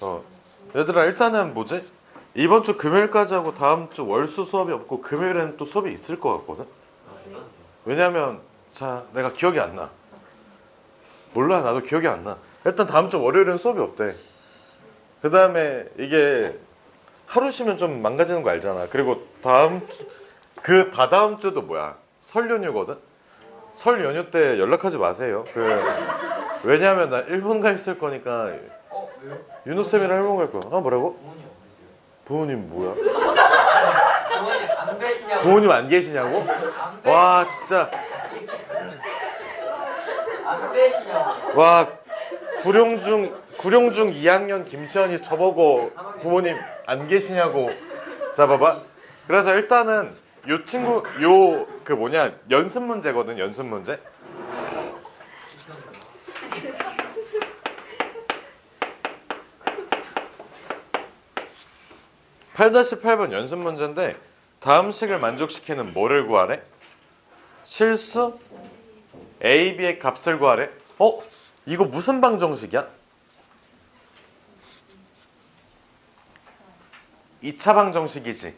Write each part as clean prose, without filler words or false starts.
어. 얘들아 일단은 뭐지? 이번 주 금요일까지 하고 다음 주 월수 수업이 없고 금요일에는 또 수업이 있을 것 같거든? 왜냐면 자 내가 기억이 안 나. 몰라 나도 기억이 안 나. 일단 다음 주 월요일은 수업이 없대. 그 다음에 이게 하루 쉬면 좀 망가지는 거 알잖아. 그리고 다음 주, 그 다다음 주도 뭐야? 설 연휴거든? 설 연휴 때 연락하지 마세요. 왜냐하면 나 일본 가 있을 거니까 왜요? 윤호쌤이랑 일본 갈 거야. 아 뭐라고? 부모님 없으세요? 부모님 뭐야? 부모님 안 계시냐고. 부모님 안 계시냐고? 와 진짜 안 계시냐고. 와 구룡중 2학년 김치현이 저보고 부모님 안 계시냐고. 자 봐봐. 그래서 일단은 요 친구 요 그 뭐냐 연습 문제거든. 연습 문제. (8-8번) 연습 문제인데 다음 식을 만족시키는 뭐를 구하래? 실수 a, b의 값을 구하래. 이거 무슨 방정식이야? 2차 방정식이지.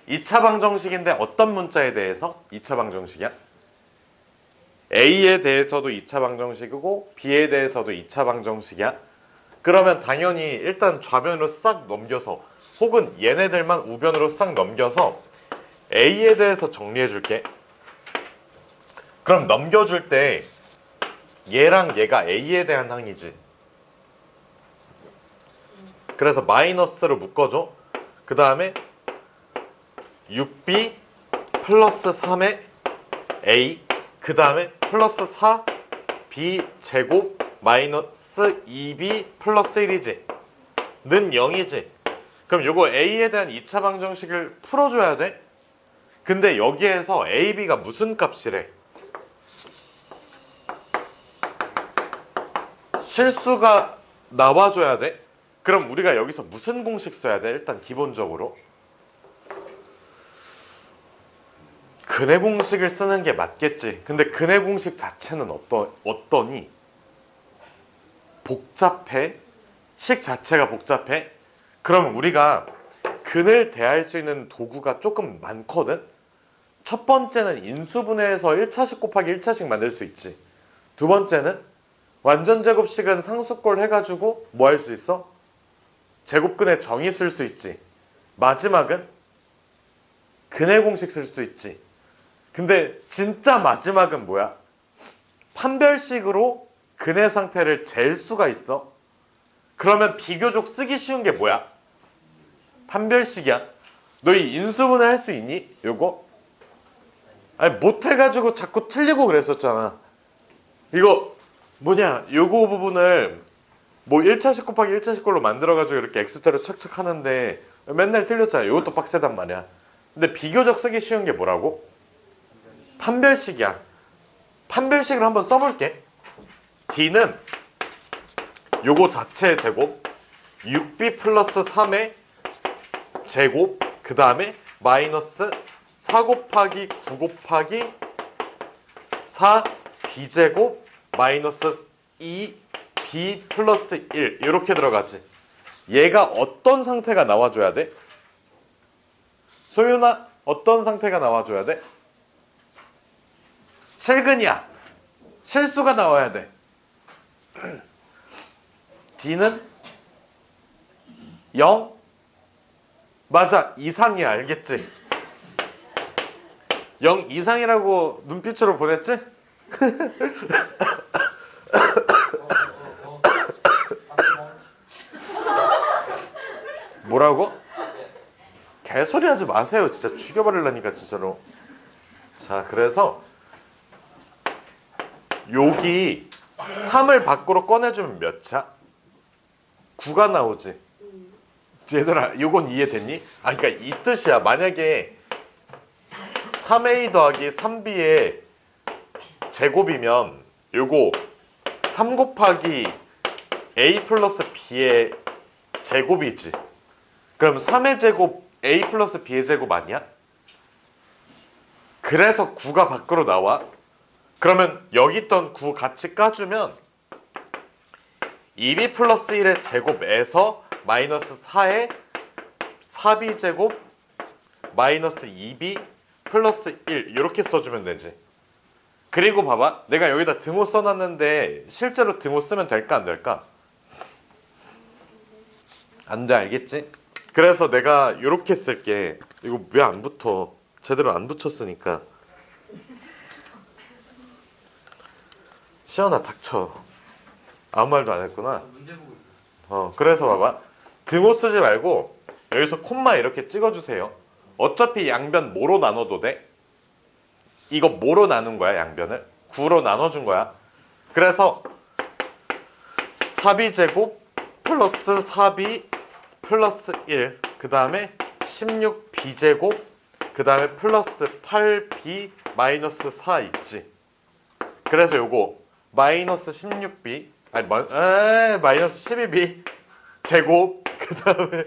2차 방정식인데 어떤 문자에 대해서 2차 방정식이야? A에 대해서도 2차 방정식이고 B에 대해서도 2차 방정식이야. 그러면 당연히 일단 좌변으로 싹 넘겨서 혹은 얘네들만 우변으로 싹 넘겨서 A에 대해서 정리해 줄게. 그럼 넘겨줄 때 얘랑 얘가 A에 대한 항이지. 그래서 마이너스로 묶어줘. 그 다음에 6b 플러스 3의 a 그 다음에 플러스 4b 제곱 마이너스 2b 플러스 1이지. 는 0이지. 그럼 요거 a에 대한 2차 방정식을 풀어줘야 돼. 근데 여기에서 a, b가 무슨 값이래? 실수가 나와줘야 돼. 그럼 우리가 여기서 무슨 공식 써야 돼? 일단 기본적으로 근해 공식을 쓰는 게 맞겠지. 근데 근해 공식 자체는 어떠니? 복잡해? 식 자체가 복잡해? 그럼 우리가 근을 대할 수 있는 도구가 조금 많거든? 첫 번째는 인수분해해서 1차식 곱하기 1차식 만들 수 있지. 두 번째는 완전 제곱식은 상수꼴 해가지고 뭐 할 수 있어? 제곱근의 정의 쓸 수 있지. 마지막은 근해 공식 쓸 수 있지. 근데 진짜 마지막은 뭐야? 판별식으로 근해 상태를 잴 수가 있어. 그러면 비교적 쓰기 쉬운 게 뭐야? 판별식이야. 너 이 인수분해 할 수 있니? 요거? 아니 못해가지고 자꾸 틀리고 그랬었잖아. 이거 뭐냐? 요거 부분을 뭐 1차식 곱하기 1차식 걸로 만들어가지고 이렇게 X자로 척척 하는데 맨날 틀렸잖아. 이것도 빡세단 말이야. 근데 비교적 쓰기 쉬운 게 뭐라고? 판별식이야. 판별식을 한번 써볼게. D는 요거 자체의 제곱 6B 플러스 3의 제곱 그 다음에 마이너스 4 곱하기 9 곱하기 4 B제곱 마이너스 2B 플러스 1 이렇게 들어가지. 얘가 어떤 상태가 나와줘야 돼? 소윤아 어떤 상태가 나와줘야 돼? 실근이야. 실수가 나와야 돼. D는 0 맞아 이상이야. 알겠지? 0 이상이라고 눈빛으로 보냈지? 뭐라고? 개소리 하지 마세요. 진짜 죽여버리려니까 진짜로. 자 그래서 여기 3을 밖으로 꺼내주면 몇이야? 9가 나오지. 얘들아 이건 이해됐니? 아 그러니까 이 뜻이야. 만약에 3a 더하기 3b의 제곱이면 요거 3 곱하기 a 플러스 b의 제곱이지. 그럼 3의 제곱 a 플러스 b의 제곱 아니야? 그래서 9가 밖으로 나와. 그러면 여기 있던 9 같이 까주면 2b 플러스 1의 제곱에서 마이너스 4에 4b제곱 마이너스 2b 플러스 1 이렇게 써주면 되지. 그리고 봐봐. 내가 여기다 등호 써놨는데 실제로 등호 쓰면 될까 안 될까? 안 돼, 알겠지? 그래서 내가 이렇게 쓸게. 이거 왜 안 붙어? 제대로 안 붙였으니까. 시연아 닥쳐. 아무 말도 안 했구나. 문제 보고 있어요. 그래서 봐봐. 등호 쓰지 말고 여기서 콤마 이렇게 찍어주세요. 어차피 양변 뭐로 나눠도 돼? 이거 뭐로 나눈 거야, 양변을? 9로 나눠준 거야. 그래서 4b제곱 플러스 4b 플러스 1, 그 다음에 16b제곱, 그 다음에 플러스 8b 마이너스 4 있지. 그래서 요거 마이너스 16b, 아니 마이너스 12b 제곱, 그 다음에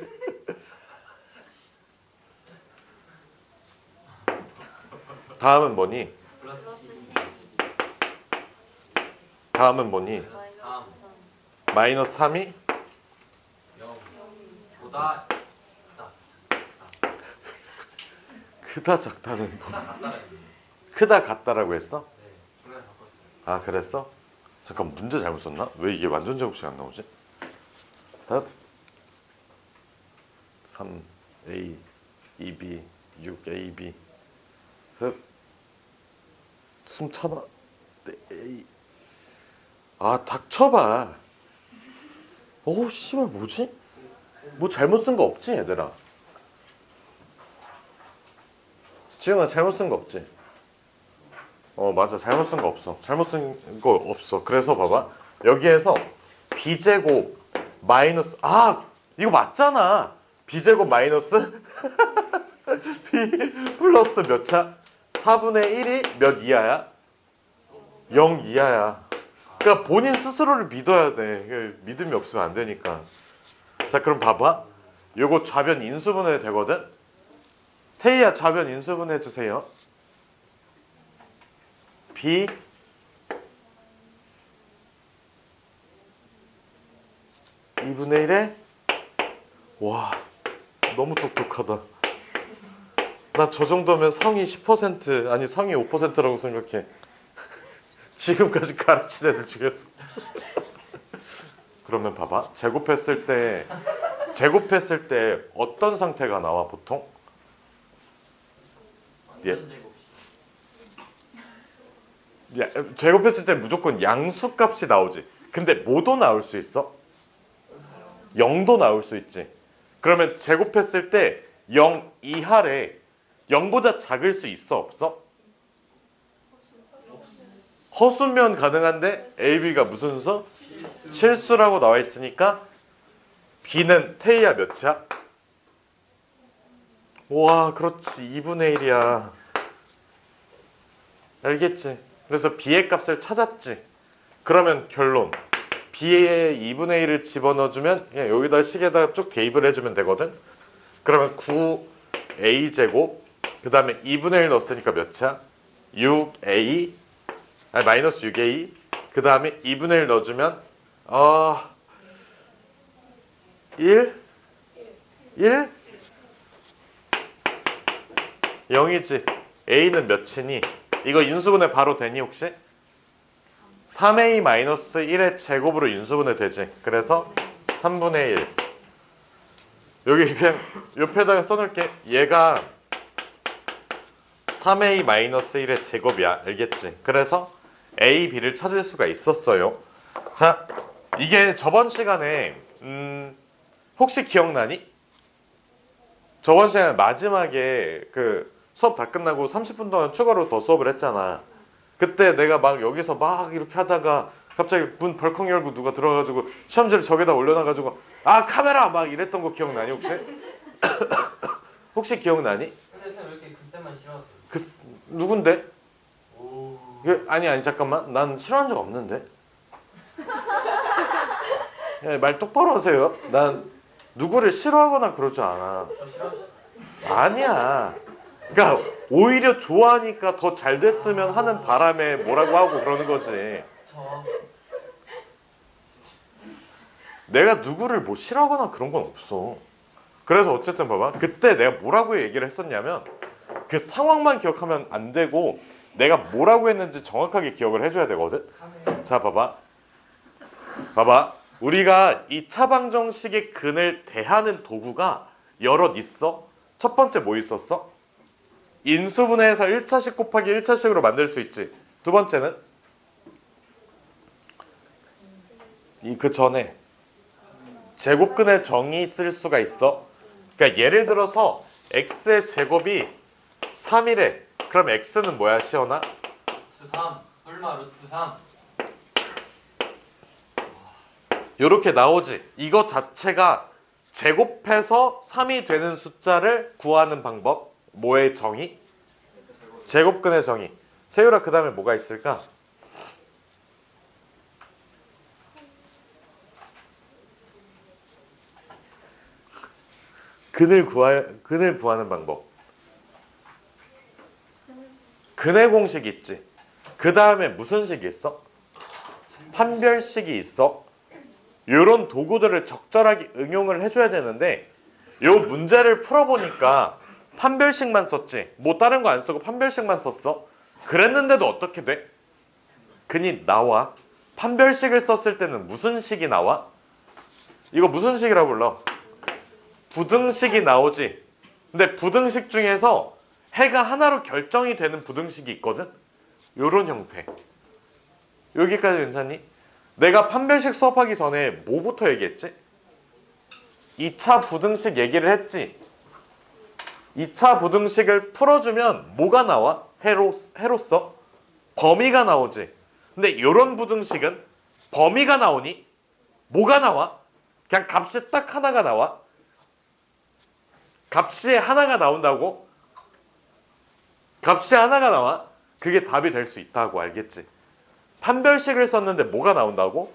다음은 뭐니? 플러스 12. 다음은 뭐니? 3. 마이너스 3이 0. 보다 크다 작다는 뭐? 크다 같다라 했는데. 크다 같다라고 했어? 네. 중간에 바꿨어요. 아 그랬어? 잠깐 문제 잘못 썼나? 왜 이게 완전 제곱식 안 나오지? 3a 2b 6ab 숨 참아. a 닥쳐봐. 씨발 뭐지? 뭐 잘못 쓴 거 없지 얘들아? 지영아 잘못 쓴 거 없지? 맞아, 잘못 쓴 거 없어. 잘못 쓴 거 없어. 그래서 봐봐, 여기에서 b제곱 마이너스 이거 맞잖아. b제곱 마이너스 b 플러스 몇 차? 4분의 1이 몇 이하야? 0 이하야. 그러니까 본인 스스로를 믿어야 돼. 믿음이 없으면 안 되니까. 자, 그럼 봐봐. 요거 좌변 인수분해 되거든? 태희야, 좌변 인수분해 주세요. b (2분의 1에) 와, 너무 똑똑하다. 나 저 정도면 성이 10% 아니 성이 5%라고 생각해. 지금까지 가르친 애들 중에서. 그러면 봐봐. 제곱했을 때 어떤 상태가 나와 보통? 완전 제곱식. 제곱했을 때 무조건 양수값이 나오지. 근데 뭐도 나올 수 있어? 0도 나올 수 있지. 그러면 제곱했을 때 0 이하래 0보다 작을 수 있어 없어? 허수면 가능한데 AB가 무슨 수? 실수라고 나와 있으니까 B는 태희야 몇이야? 와, 그렇지. 2분의 1이야. 알겠지? 그래서 B의 값을 찾았지. 그러면 결론. B의 2분의 1을 집어넣어주면 그냥 여기다 식에다가 쭉 대입을 해주면 되거든. 그러면 9A제곱 그 다음에 2분의 1 넣었으니까 몇이야? 6A 마이너스 6A 그 다음에 2분의 1 넣어주면 1? 0이지. A는 몇이니? 이거 인수분해 바로 되니 혹시? 3A 마이너스 1의 제곱으로 인수분해 되지. 그래서 3분의 1. 여기 그냥 옆에다가 써놓을게. 얘가 3A 마이너스 1의 제곱이야. 알겠지? 그래서 A, B를 찾을 수가 있었어요. 자, 이게 저번 시간에 혹시 기억나니? 저번 시간에 마지막에 그 수업 다 끝나고 30분 동안 추가로 더 수업을 했잖아. 그때 내가 막 여기서 막 이렇게 하다가 갑자기 문 벌컥 열고 누가 들어가가지고 시험지를 저기다 올려놔가지고 카메라 막 이랬던 거 기억나니 혹시? 혹시 기억나니? 근데 쌤 왜 이렇게 그쌤만 싫어하세요? 누군데? 오. 아니 잠깐만, 난 싫어한 적 없는데. 야, 말 똑바로 하세요. 난 누구를 싫어하거나 그러지 않아. 저 싫어하시죠? 아니야. 그러니까 오히려 좋아하니까 더 잘 됐으면 하는 바람에 뭐라고 하고 그러는 거지. 저 내가 누구를 뭐 싫어하거나 그런 건 없어. 그래서 어쨌든 봐봐. 그때 내가 뭐라고 얘기를 했었냐면 그 상황만 기억하면 안 되고 내가 뭐라고 했는지 정확하게 기억을 해줘야 되거든. 자, 봐봐. 우리가 이 차방정식의 근을 대하는 도구가 여럿 있어. 첫 번째 뭐 있었어? 인수분해해서 1차식 곱하기 1차식으로 만들 수 있지. 두 번째는 그 전에 제곱근의 정이 쓸 수가 있어. 그러니까 예를 들어서 x의 제곱이 3이래. 그럼 x는 뭐야, 시연아? 루트 3 설마 루트 3 요렇게 나오지. 이거 자체가 제곱해서 3이 되는 숫자를 구하는 방법. 뭐의 정의? 제곱근의 정의. 세율아, 그 다음에 뭐가 있을까? 근을 구하는 방법. 근의 공식이 있지. 그 다음에 무슨 식이 있어? 판별식이 있어. 이런 도구들을 적절하게 응용을 해줘야 되는데 요 문제를 풀어보니까 판별식만 썼지. 뭐 다른 거 안 쓰고 판별식만 썼어. 그랬는데도 어떻게 돼? 근이 나와. 판별식을 썼을 때는 무슨 식이 나와? 이거 무슨 식이라고 불러? 부등식이 나오지. 근데 부등식 중에서 해가 하나로 결정이 되는 부등식이 있거든. 요런 형태. 여기까지 괜찮니? 내가 판별식 수업하기 전에 뭐부터 얘기했지? 2차 부등식 얘기를 했지. 2차 부등식을 풀어주면 뭐가 나와? 해로서 범위가 나오지. 근데 이런 부등식은 범위가 나오니 뭐가 나와? 그냥 값이 딱 하나가 나와. 값이 하나가 나온다고? 값이 하나가 나와? 그게 답이 될 수 있다고. 알겠지? 판별식을 썼는데 뭐가 나온다고?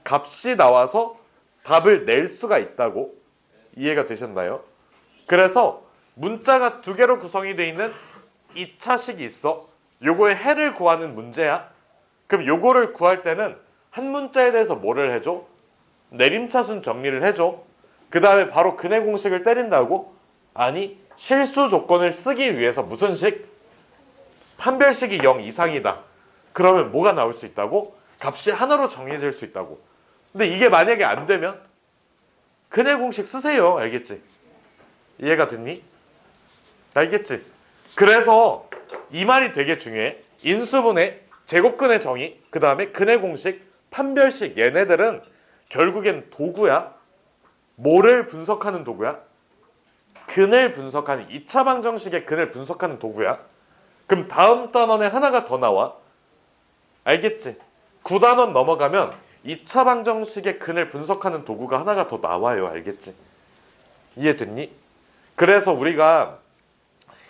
값이 나와서 답을 낼 수가 있다고. 이해가 되셨나요? 그래서 문자가 두 개로 구성이 되어 있는 2차식이 있어. 요거의 해를 구하는 문제야. 그럼 요거를 구할 때는 한 문자에 대해서 뭐를 해줘? 내림차순 정리를 해줘. 그 다음에 바로 근의 공식을 때린다고? 아니, 실수 조건을 쓰기 위해서 무슨 식? 판별식이 0 이상이다. 그러면 뭐가 나올 수 있다고? 값이 하나로 정해질 수 있다고. 근데 이게 만약에 안 되면 근의 공식 쓰세요. 알겠지? 이해가 됐니? 알겠지? 그래서 이 말이 되게 중요해. 인수분해, 제곱근의 정의, 그 다음에 근의 공식, 판별식, 얘네들은 결국엔 도구야. 뭐를 분석하는 도구야? 근을 분석하는 2차 방정식의 근을 분석하는 도구야. 그럼 다음 단원에 하나가 더 나와. 알겠지? 9단원 넘어가면 2차 방정식의 근을 분석하는 도구가 하나가 더 나와요. 알겠지? 이해됐니? 그래서 우리가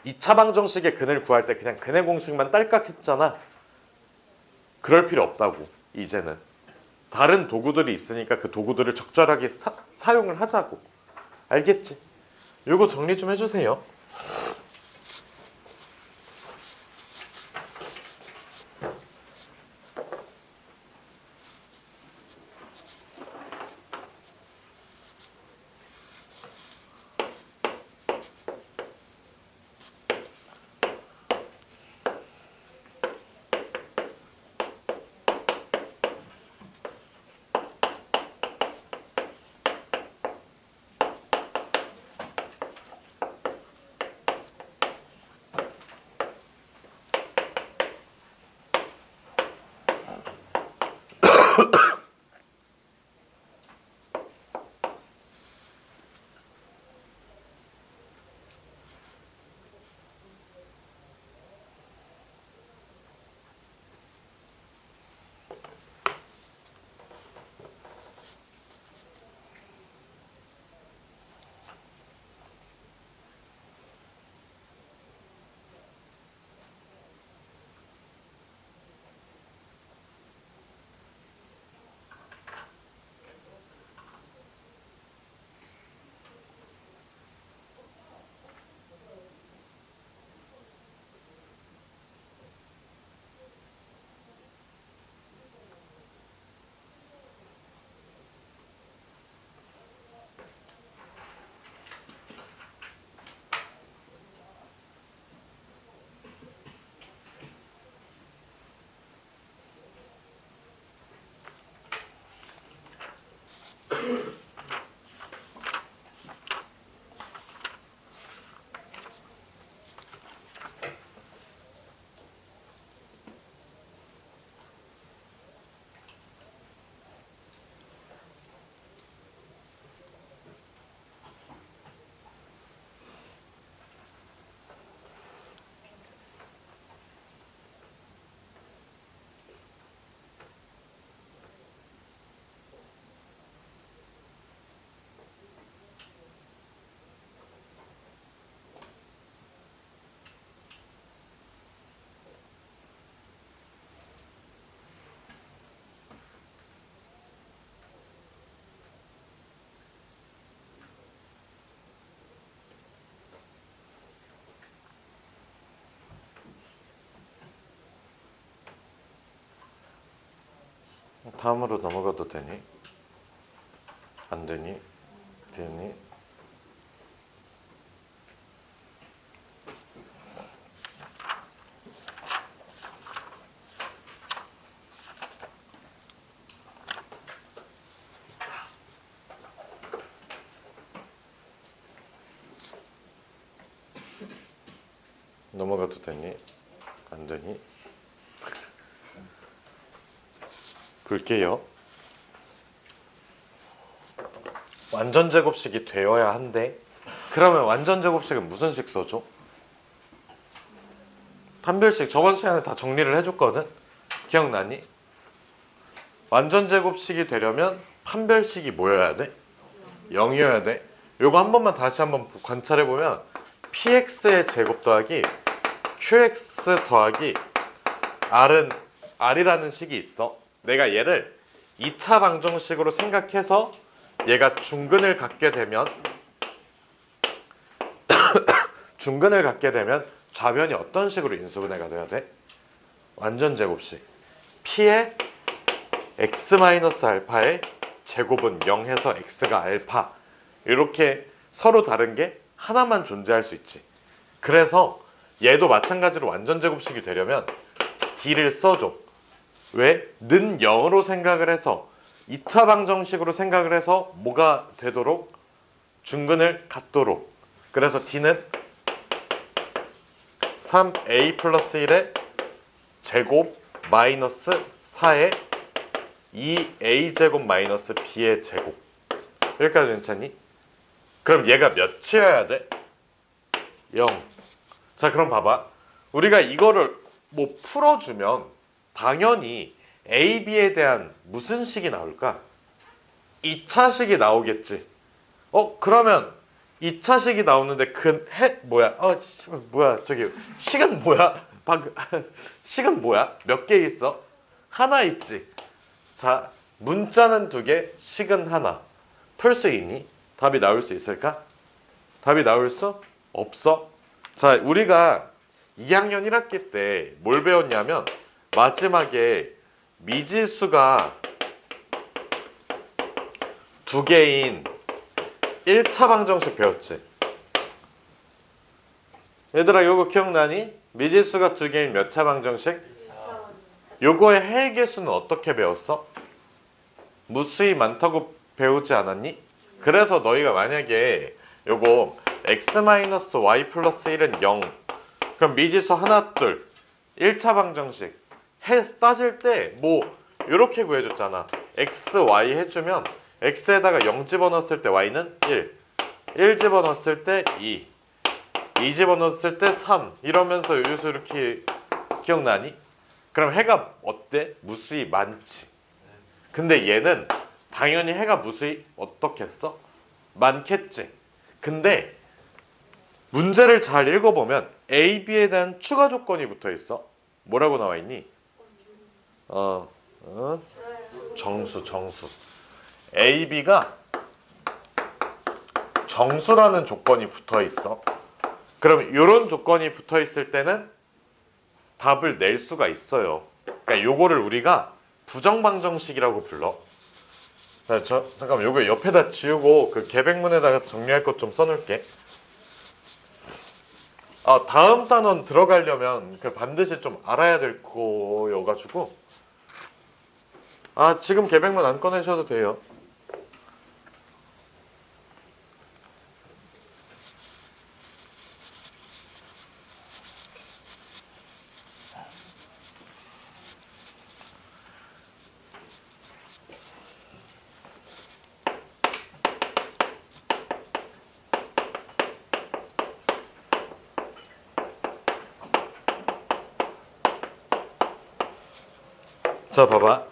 2차 방정식의 근을 구할 때 그냥 근의 공식만 딸깍 했잖아. 그럴 필요 없다고. 이제는 다른 도구들이 있으니까 그 도구들을 적절하게 사용을 하자고. 알겠지? 요거 정리 좀 해주세요. 다음으로 넘어가도 되니? 안 되니? 되니? 넘어가도 되니? 안 되니? 볼게요. 완전 제곱식이 되어야 한대. 그러면 완전 제곱식은 무슨 식 써줘? 판별식 저번 시간에 다 정리를 해줬거든? 기억나니? 완전 제곱식이 되려면 판별식이 뭐여야 돼? 0이어야 돼. 요거 한 번만 다시 한번 관찰해보면 px의 제곱 더하기 qx 더하기 r이라는 식이 있어. 내가 얘를 2차 방정식으로 생각해서 얘가 중근을 갖게 되면 중근을 갖게 되면 좌변이 어떤 식으로 인수분해가 돼야 돼? 완전 제곱식. p의 x-알파의 제곱은 0해서 x가 알파. 이렇게 서로 다른 게 하나만 존재할 수 있지. 그래서 얘도 마찬가지로 완전 제곱식이 되려면 d를 써줘. 왜? 는 0으로 생각을 해서 2차 방정식으로 생각을 해서 뭐가 되도록? 중근을 갖도록. 그래서 d는 3a 플러스 1의 제곱 마이너스 4의 2a 제곱 마이너스 b의 제곱. 여기까지 괜찮니? 그럼 얘가 몇이어야 돼? 0. 자, 그럼 봐봐. 우리가 이거를 뭐 풀어주면 당연히 a, b에 대한 무슨 식이 나올까? 2차식이 나오겠지. 그러면 2차식이 나오는데 뭐야? 저기 식은 뭐야? 식은 뭐야? 몇 개 있어? 하나 있지. 자, 문자는 2개, 식은 하나. 풀 수 있니? 답이 나올 수 있을까? 답이 나올 수 없어. 자, 우리가 2학년 1학기 때 뭘 배웠냐면 마지막에 미지수가 2개인 1차 방정식 배웠지. 얘들아, 요거 기억나니? 미지수가 2개인 몇 차 방정식? 요거의 해계수는 어떻게 배웠어? 무수히 많다고 배우지 않았니? 그래서 너희가 만약에 요거 x-y 플러스 1은 0, 그럼 미지수 하나 둘 1차 방정식 따질 때 뭐 요렇게 구해줬잖아. x, y 해주면 x에다가 0 집어넣었을 때 y는 1 집어넣었을 때 2 집어넣었을 때 3 이러면서 여기서 이렇게 기억나니? 그럼 해가 어때? 무수히 많지. 근데 얘는 당연히 해가 무수히 어떻겠어? 많겠지. 근데 문제를 잘 읽어보면 A, B에 대한 추가 조건이 붙어 있어. 뭐라고 나와 있니? 정수. A, B가 정수라는 조건이 붙어 있어. 그럼 이런 조건이 붙어 있을 때는 답을 낼 수가 있어요. 그러니까 요거를 우리가 부정방정식이라고 불러. 잠깐만, 요거 옆에다 지우고 그 계백문에다가 정리할 것 좀 써놓을게. 다음 단원 들어가려면 그 반드시 좀 알아야 될 거여가지고 지금 계백문 안 꺼내셔도 돼요. 자, 봐봐.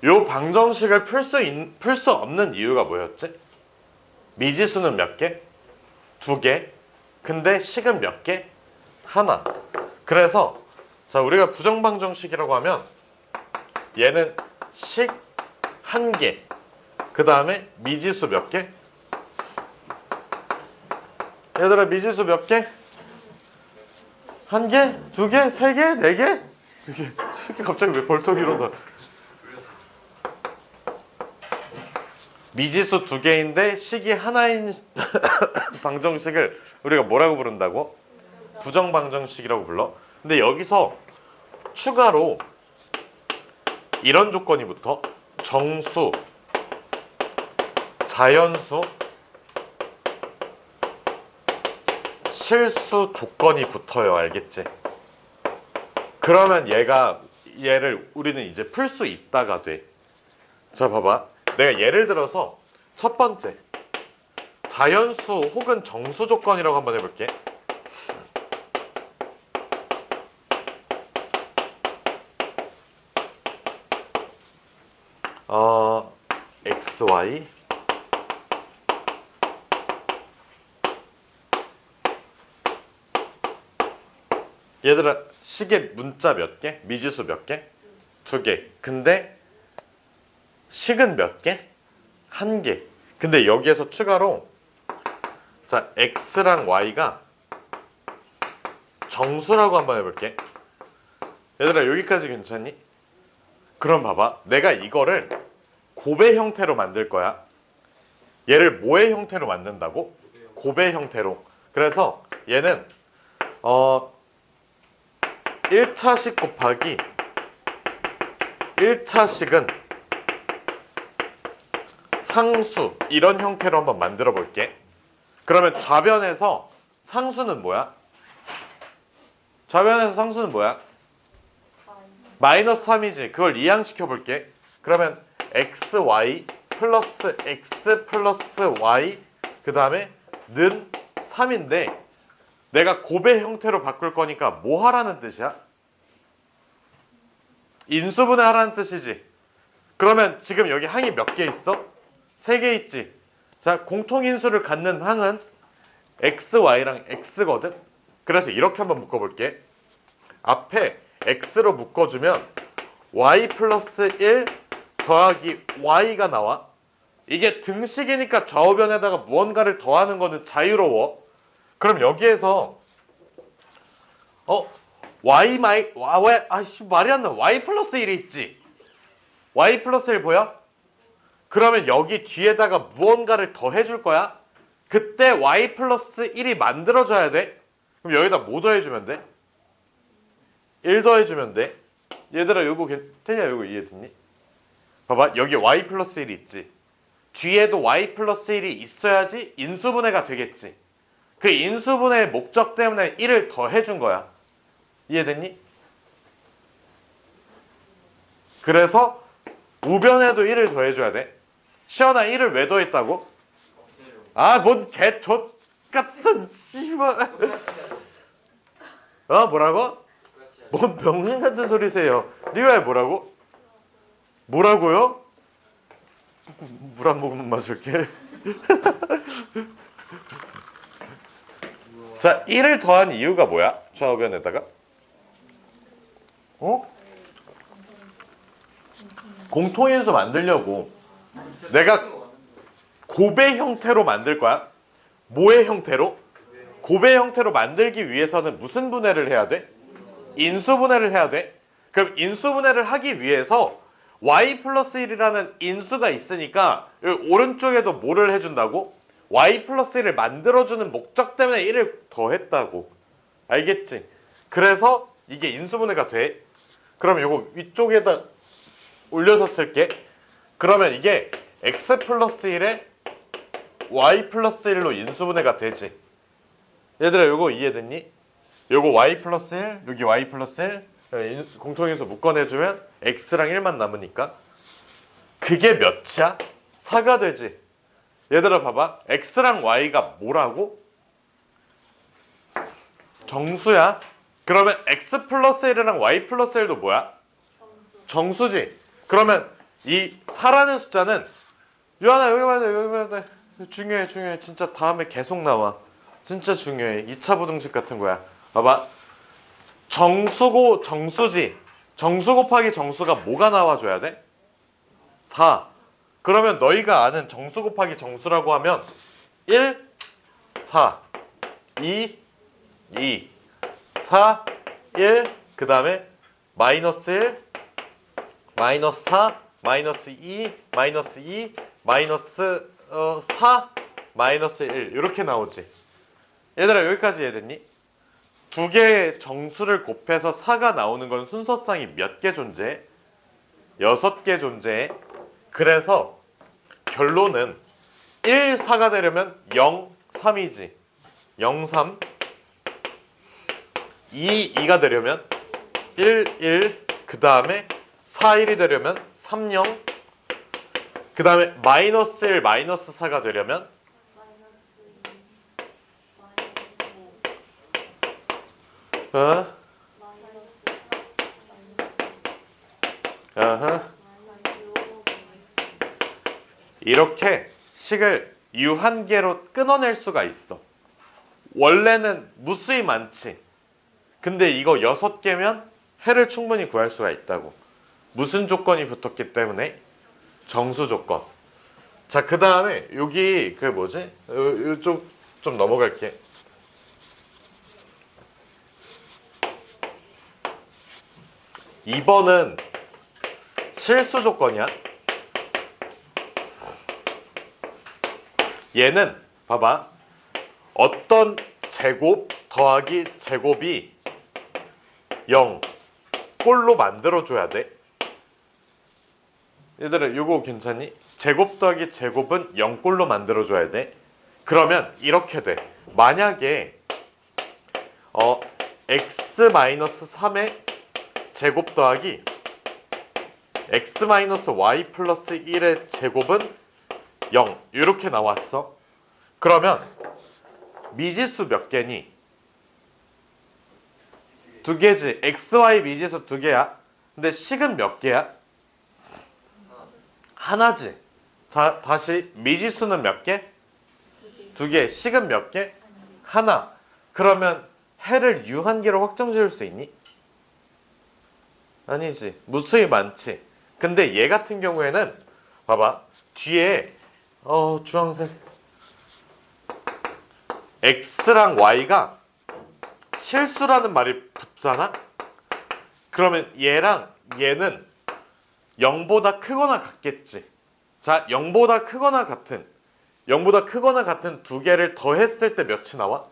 요 방정식을 풀 수 없는 이유가 뭐였지? 미지수는 몇 개? 2개. 근데 식은 몇 개? 하나. 그래서 자, 우리가 부정방정식이라고 하면 얘는 식 1개. 그 다음에 미지수 몇 개? 얘들아, 미지수 몇 개? 1개? 2개? 3개? 4개? 2개? 갑자기 왜 벌떡 일어나? 미지수 두 개인데 식이 하나인 방정식을 우리가 뭐라고 부른다고? 부정방정식이라고 불러. 근데 여기서 추가로 이런 조건이 붙어. 정수, 자연수, 실수 조건이 붙어요. 알겠지? 그러면 얘를 우리는 이제 풀 수 있다가 돼. 자, 봐봐. 내가 예를 들어서 첫 번째 자연수 혹은 정수 조건이라고 한번 해볼게. XY 얘들아 식의 문자 몇 개? 미지수 몇 개? 2개. 근데 식은 몇 개? 1개. 근데 여기에서 추가로 자 X랑 Y가 정수라고 한번 해볼게. 얘들아 여기까지 괜찮니? 그럼 봐봐. 내가 이거를 곱의 형태로 만들 거야. 얘를 뭐의 형태로 만든다고? 곱의 형태로. 그래서 얘는 1차식 곱하기 1차식은 상수 이런 형태로 한번 만들어 볼게. 그러면 좌변에서 상수는 뭐야? 좌변에서 상수는 뭐야? 마이너스 3이지. 그걸 이항시켜 볼게. 그러면 xy 플러스 x 플러스 y 그 다음에 는 3인데 내가 곱의 형태로 바꿀 거니까 뭐 하라는 뜻이야? 인수분해 하라는 뜻이지. 그러면 지금 여기 항이 몇 개 있어? 3개 있지. 자, 공통인수를 갖는 항은 xy랑 x거든. 그래서 이렇게 한번 묶어볼게. 앞에 x로 묶어주면 y 플러스 1 더하기 y가 나와. 이게 등식이니까 좌우변에다가 무언가를 더하는 거는 자유로워. 그럼 여기에서 말이 안 나. y 플러스 1이 있지. y 플러스 1 보여? 그러면 여기 뒤에다가 무언가를 더해줄 거야. 그때 y 플러스 1이 만들어져야 돼. 그럼 여기다 뭐 더해주면 돼? 1 더해주면 돼. 얘들아 태희야 요거 이해됐니? 봐봐 여기 y 플러스 1이 있지. 뒤에도 y 플러스 1이 있어야지 인수분해가 되겠지. 그 인수분해의 목적 때문에 1을 더해준 거야. 이해됐니? 그래서 우변에도 1을 더해줘야 돼. 시연아 1을 왜 더했다고? 뭔 개톳 같은 씨발. 뭐라고? 뭔 병신 같은 소리세요. 리와야 뭐라고? 뭐라고요? 물 한 모금 마실게. 자, 1을 더한 이유가 뭐야? 좌우변에다가 공통인수 만들려고 내가 곱의 형태로 만들 거야. 뭐의 형태로? 곱의 형태로 만들기 위해서는 무슨 분해를 해야 돼? 인수분해를 해야 돼. 그럼 인수분해를 하기 위해서 y 플러스 1이라는 인수가 있으니까 여기 오른쪽에도 뭐를 해준다고? y 플러스 1을 만들어주는 목적 때문에 1을 더했다고. 알겠지? 그래서 이게 인수분해가 돼. 그럼 이거 위쪽에다 올려서 쓸게. 그러면 이게 x 플러스 1에 y 플러스 1로 인수분해가 되지. 얘들아 이거 이해됐니? 요거 y 플러스 1, 여기 y 플러스 1 공통인수 묶어내주면 x랑 1만 남으니까 그게 몇이야? 4가 되지. 얘들아 봐봐. x랑 y가 뭐라고? 정수야. 그러면 x 플러스 1이랑 y 플러스 1도 뭐야? 정수지. 그러면 이 4라는 숫자는 유한아 여기 봐야 돼. 여기 봐야 돼. 중요해. 진짜 다음에 계속 나와. 진짜 중요해. 2차 부등식 같은 거야. 봐봐. 정수고 정수지. 정수 곱하기 정수가 뭐가 나와줘야 돼? 4. 그러면 너희가 아는 정수 곱하기 정수라고 하면 1, 4, 2, 2, 4, 1, 그 다음에 마이너스 1, 마이너스 4, 마이너스 2, 마이너스 2, 마이너스 4 마이너스 1 이렇게 나오지. 얘들아 여기까지 이해됐니? 두 개의 정수를 곱해서 4가 나오는 건 순서상이 몇 개 존재해? 6개 존재해. 그래서 결론은 1, 4가 되려면 0, 3이지. 0, 3 2, 2가 되려면 1, 1 그 다음에 4, 1이 되려면 3, 0 그 다음에 마이너스 1, 마이너스 4가 되려면 이렇게 식을 유한계로 끊어낼 수가 있어. 원래는 무수히 많지. 근데 이거 6개면 해를 충분히 구할 수가 있다고. 무슨 조건이 붙었기 때문에? 정수 조건. 자, 그 다음에 여기 그 뭐지? 이쪽 좀 넘어갈게. 이번은 실수 조건이야. 얘는 봐봐. 어떤 제곱 더하기 제곱이 0 꼴로 만들어줘야 돼. 얘들아 요거 괜찮니? 제곱 더하기 제곱은 0꼴로 만들어줘야 돼. 그러면 이렇게 돼. 만약에 x-3의 제곱 더하기 x-y 플러스 1의 제곱은 0 이렇게 나왔어. 그러면 미지수 몇 개니? 두 개지. xy 미지수 두 개야. 근데 식은 몇 개야? 하나지. 자, 다시 미지수는 몇 개? 두 개. 식은 몇 개? 하나. 그러면 해를 유한계로 확정 지을 수 있니? 아니지. 무수히 많지. 근데 얘 같은 경우에는 봐봐. 뒤에 주황색 x랑 y가 실수라는 말이 붙잖아? 그러면 얘랑 얘는 0보다 크거나 같겠지. 자, 0보다 크거나 같은 두 개를 더했을 때 몇이 나와?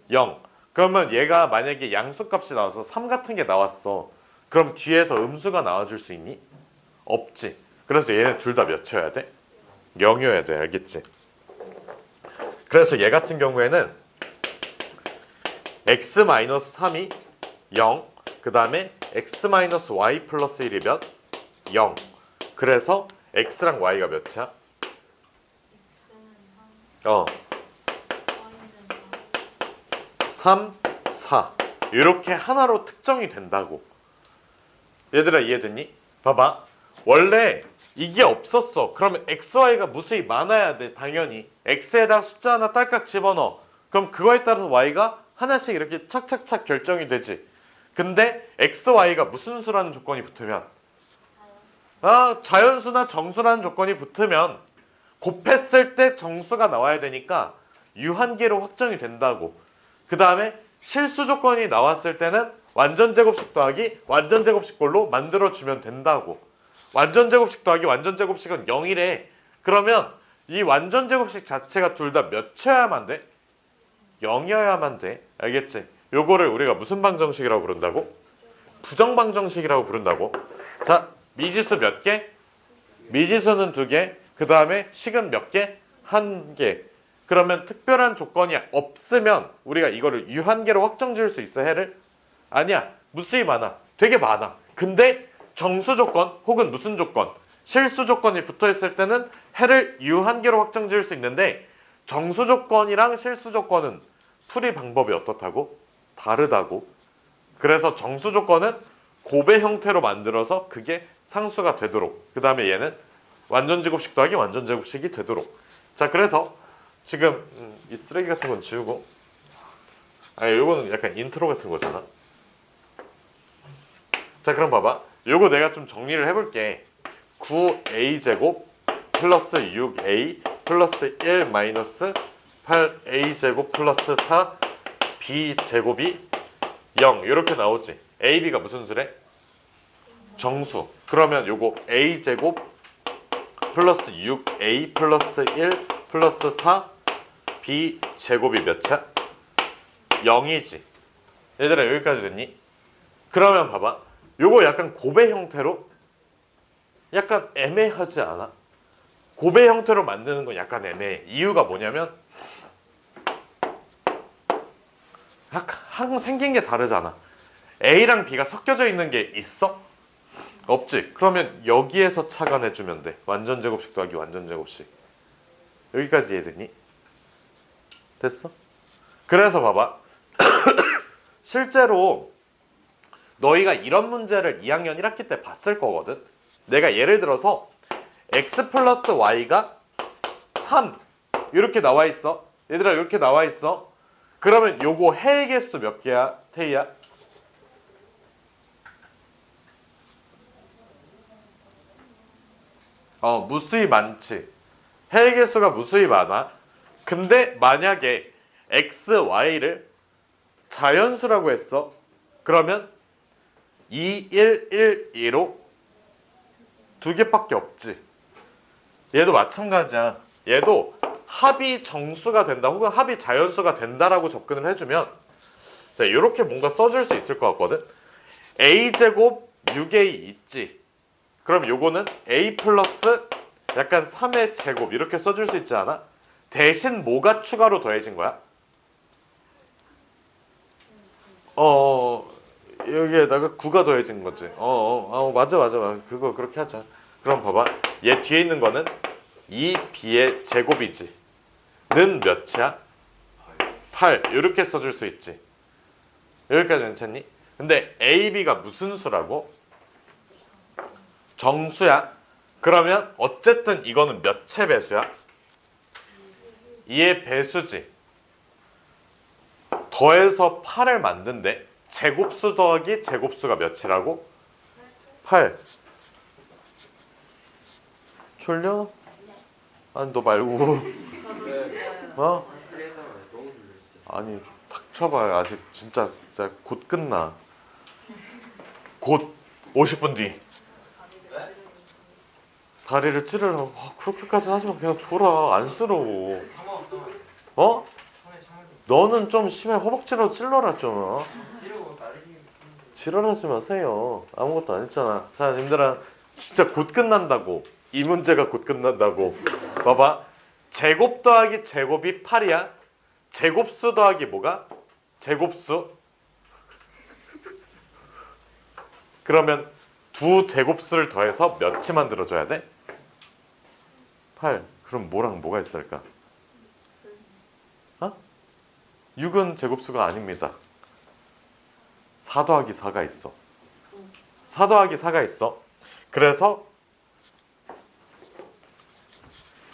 0. 그러면 얘가 만약에 양수값이 나와서 3 같은 게 나왔어. 그럼 뒤에서 음수가 나와줄 수 있니? 없지. 그래서 얘는 둘 다 몇이어야 돼? 0이어야 돼. 알겠지? 그래서 얘 같은 경우에는 x-3이 0, 그 다음에 x-y 플러스 1이 몇? 0. 그래서 x랑 y가 몇이야? 3, 4. 이렇게 하나로 특정이 된다고. 얘들아 이해됐니? 봐봐. 원래 이게 없었어. 그러면 x, y가 무수히 많아야 돼. 당연히. x에다가 숫자 하나 딸깍 집어넣어. 그럼 그거에 따라서 y가 하나씩 이렇게 착착착 결정이 되지. 근데 x, y가 무슨 수라는 조건이 붙으면 자연수나 정수라는 조건이 붙으면 곱했을 때 정수가 나와야 되니까 유한계로 확정이 된다고. 그 다음에 실수 조건이 나왔을 때는 완전제곱식 더하기 완전제곱식꼴로 만들어주면 된다고. 완전제곱식 더하기 완전제곱식은 0이래. 그러면 이 완전제곱식 자체가 둘 다 몇이어야만 돼? 0이어야만 돼. 알겠지? 요거를 우리가 무슨 방정식이라고 부른다고? 부정방정식이라고 부른다고. 자, 미지수 몇 개? 미지수는 2개. 그 다음에 식은 몇 개? 1개. 그러면 특별한 조건이 없으면 우리가 이거를 유한계로 확정 지을 수 있어, 해를? 아니야. 무수히 많아. 되게 많아. 근데 정수 조건 혹은 무슨 조건? 실수 조건이 붙어 있을 때는 해를 유한계로 확정 지을 수 있는데 정수 조건이랑 실수 조건은 풀이 방법이 어떻다고? 다르다고. 그래서 정수 조건은 곱의 형태로 만들어서 그게 상수가 되도록. 그 다음에 얘는 완전제곱식 더하기 완전제곱식이 되도록. 자, 그래서 지금 이 쓰레기 같은 건 지우고, 요거는 약간 인트로 같은 거잖아. 자, 그럼 봐봐. 요거 내가 좀 정리를 해볼게. 9a제곱 플러스 6a 플러스 1 마이너스 8a제곱 플러스 4b제곱이 0 이렇게 나오지. a, b가 무슨 수래? 정수. 그러면 요거 a제곱 플러스 6a 플러스 1 플러스 4 b 제곱이 몇이야? 0이지. 얘들아 여기까지 됐니? 그러면 봐봐. 요거 약간 곱의 형태로 약간 애매하지 않아? 곱의 형태로 만드는 건 약간 애매해. 이유가 뭐냐면 항상 생긴 게 다르잖아. A랑 B가 섞여져 있는 게 있어? 없지. 그러면 여기에서 착안해주면 돼. 완전 제곱식 더하기 완전 제곱식. 여기까지 이해됐니? 됐어? 그래서 봐봐. 실제로 너희가 이런 문제를 2학년 1학기 때 봤을 거거든. 내가 예를 들어서 x 플러스 y가 3 이렇게 나와 있어. 얘들아 이렇게 나와 있어. 그러면 요거 해의 개수 몇 개야? 태희야? 무수히 많지. 해의 개수가 무수히 많아. 근데 만약에 x, y를 자연수라고 했어. 그러면 2, 1, 1, 2로 두 개밖에 없지. 얘도 마찬가지야. 얘도 합이 정수가 된다 혹은 합이 자연수가 된다라고 접근을 해주면 자, 이렇게 뭔가 써줄 수 있을 것 같거든. a제곱 6a 있지. 그럼 요거는 a 플러스 약간 3의 제곱 이렇게 써줄 수 있지 않아? 대신 뭐가 추가로 더해진 거야? 여기에다가 9가 더해진 거지. 맞아. 그거 그렇게 하자. 그럼 봐봐. 얘 뒤에 있는 거는 2b의 제곱이지. 는 몇이야? 8. 이렇게 써줄 수 있지. 여기까지 괜찮니? 근데 a, b가 무슨 수라고? 정수야. 그러면 어쨌든 이거는 몇의 배수야? 2의 배수지. 더해서 8을 만든대. 제곱수 더하기 제곱수가 몇이라고? 8. 졸려? 아니 너 말고. 아니 닥쳐봐요. 아직 진짜 곧 끝나. 곧 50분 뒤. 다리를 찌르라고. 그렇게까지 하지마. 그냥 줘라. 안쓰러워. 너는 좀 심해. 허벅지로 찔러라 좀. 지랄하지 마세요. 아무것도 안 했잖아. 자, 님들아 진짜 곧 끝난다고. 이 문제가 곧 끝난다고. 봐봐. 제곱 더하기 제곱이 8이야. 제곱수 더하기 뭐가? 제곱수. 그러면 두 제곱수를 더해서 몇이 만들어줘야 돼? 8. 그럼 뭐랑 뭐가 있을까? 6은 제곱수가 아닙니다. 4 더하기 4가 있어. 4 더하기 4가 있어. 그래서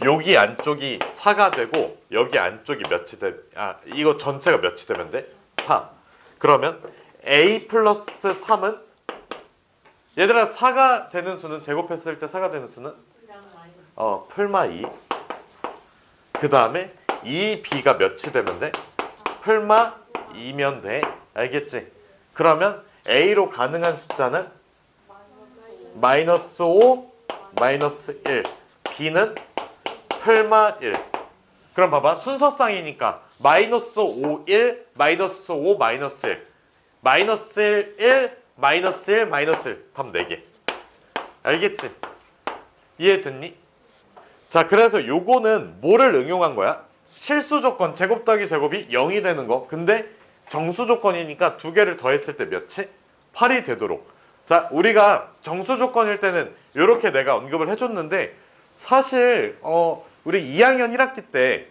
여기 안쪽이 4가 되고 여기 안쪽이 몇이 돼? 이거 전체가 몇이 되면 돼? 4. 그러면 a 플러스 3은 얘들아 4가 되는 수는 제곱했을 때 4가 되는 수는? 풀마 2. 그 다음에 2b가 몇이 되면 돼? 풀마 2면 돼. 알겠지? 그러면 a로 가능한 숫자는 마이너스 5, 마이너스 1. b는 풀마 1. 그럼 봐봐. 순서쌍이니까 마이너스 5, 1, 마이너스 5, 마이너스 1. 마이너스 1, 1, 마이너스 1, 마이너스 1. 답 4개. 알겠지? 이해됐니? 자, 그래서 요거는 뭐를 응용한 거야? 실수 조건, 제곱 더하기 제곱이 0이 되는 거. 근데 정수 조건이니까 두 개를 더했을 때 몇이? 8이 되도록. 자, 우리가 정수 조건일 때는 이렇게 내가 언급을 해줬는데 사실 우리 2학년 1학기 때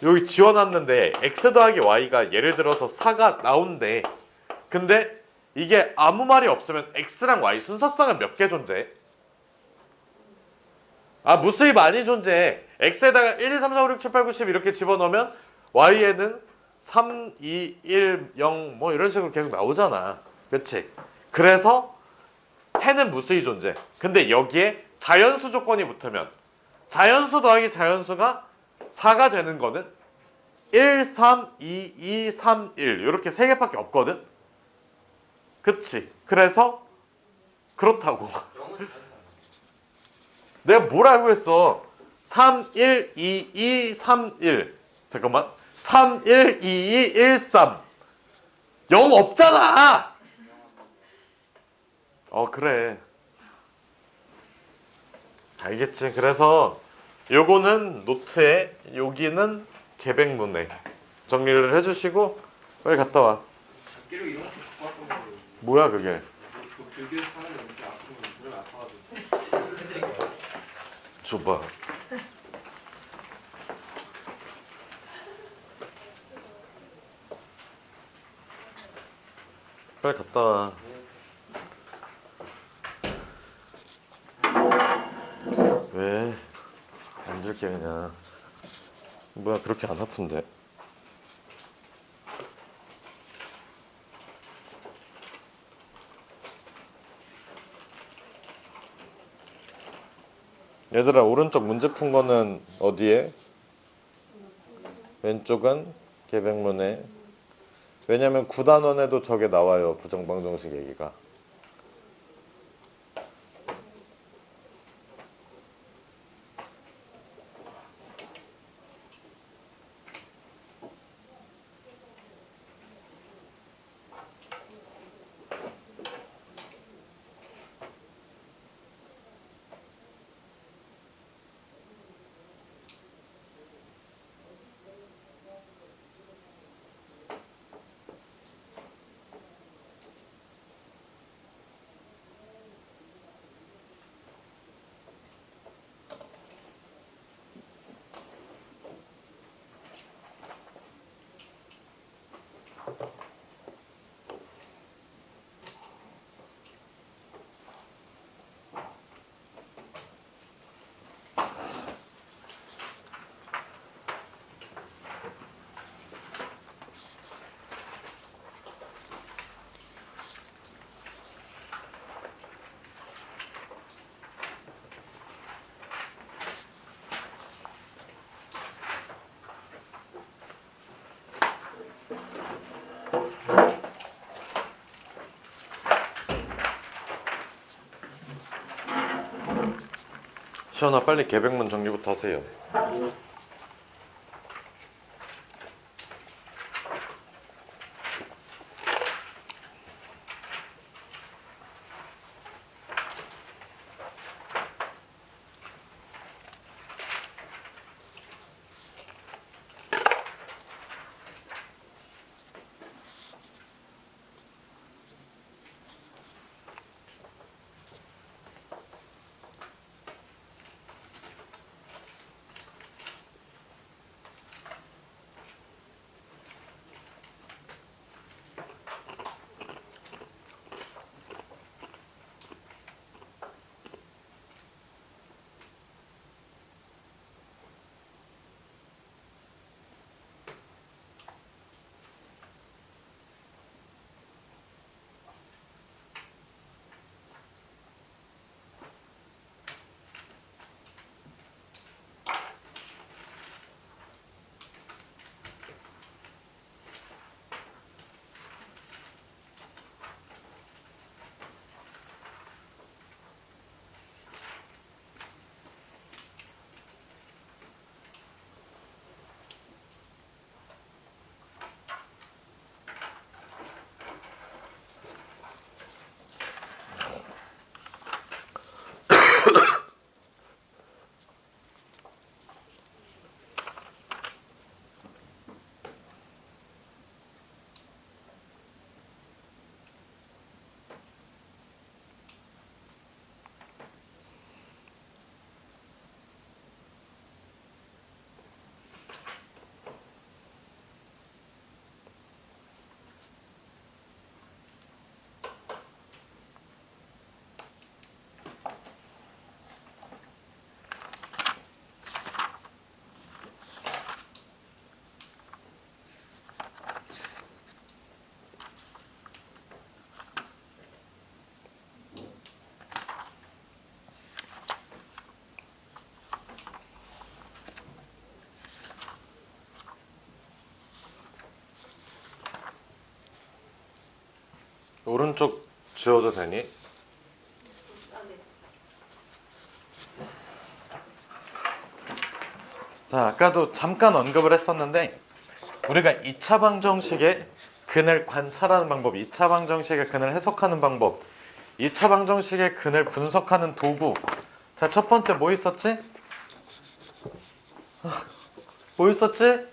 여기 지워놨는데 x 더하기 y가 예를 들어서 4가 나온대. 근데 이게 아무 말이 없으면 x랑 y 순서쌍은 몇 개 존재해? 무수히 많이 존재해. x에다가 1, 2, 3, 4, 5, 6, 7, 8, 9, 10 이렇게 집어넣으면 y에는 3, 2, 1, 0 뭐 이런 식으로 계속 나오잖아. 그치? 그래서 해는 무수히 존재. 근데 여기에 자연수 조건이 붙으면 자연수 더하기 자연수가 4가 되는 거는 1, 3, 2, 2, 3, 1 이렇게 세 개밖에 없거든. 그치? 그래서 그렇다고. 내가 뭘 알고 했어? 3, 1, 2, 2, 3, 1. 잠깐만. 3, 1, 2, 2, 1, 3. 0 없잖아. 그래. 알겠지. 그래서 요거는 노트에, 여기는 계백문에 정리를 해주시고 빨리 갔다 와. 기록 이런 거 갖고 왔던 거예요. 뭐야 그게? 교교에서 하는 거 이렇게 아프면 그러면 아파가지고 해드릴까요? 줘봐. 빨리 갔다 와. 왜? 앉을게 그냥. 뭐야 그렇게 안 아픈데? 얘들아 오른쪽 문제 푼 거는 어디에? 왼쪽은 계백문에. 왜냐면 9단원에도 저게 나와요. 부정방정식 얘기가. 시원아 빨리 계백문 정리부터 하세요. 오른쪽 지워도 되니? 자, 아까도 잠깐 언급을 했었는데 우리가 2차 방정식의 근을 관찰하는 방법, 2차 방정식의 근을 해석하는 방법, 2차 방정식의 근을 분석하는 도구. 자, 첫 번째 뭐 있었지? 뭐 있었지?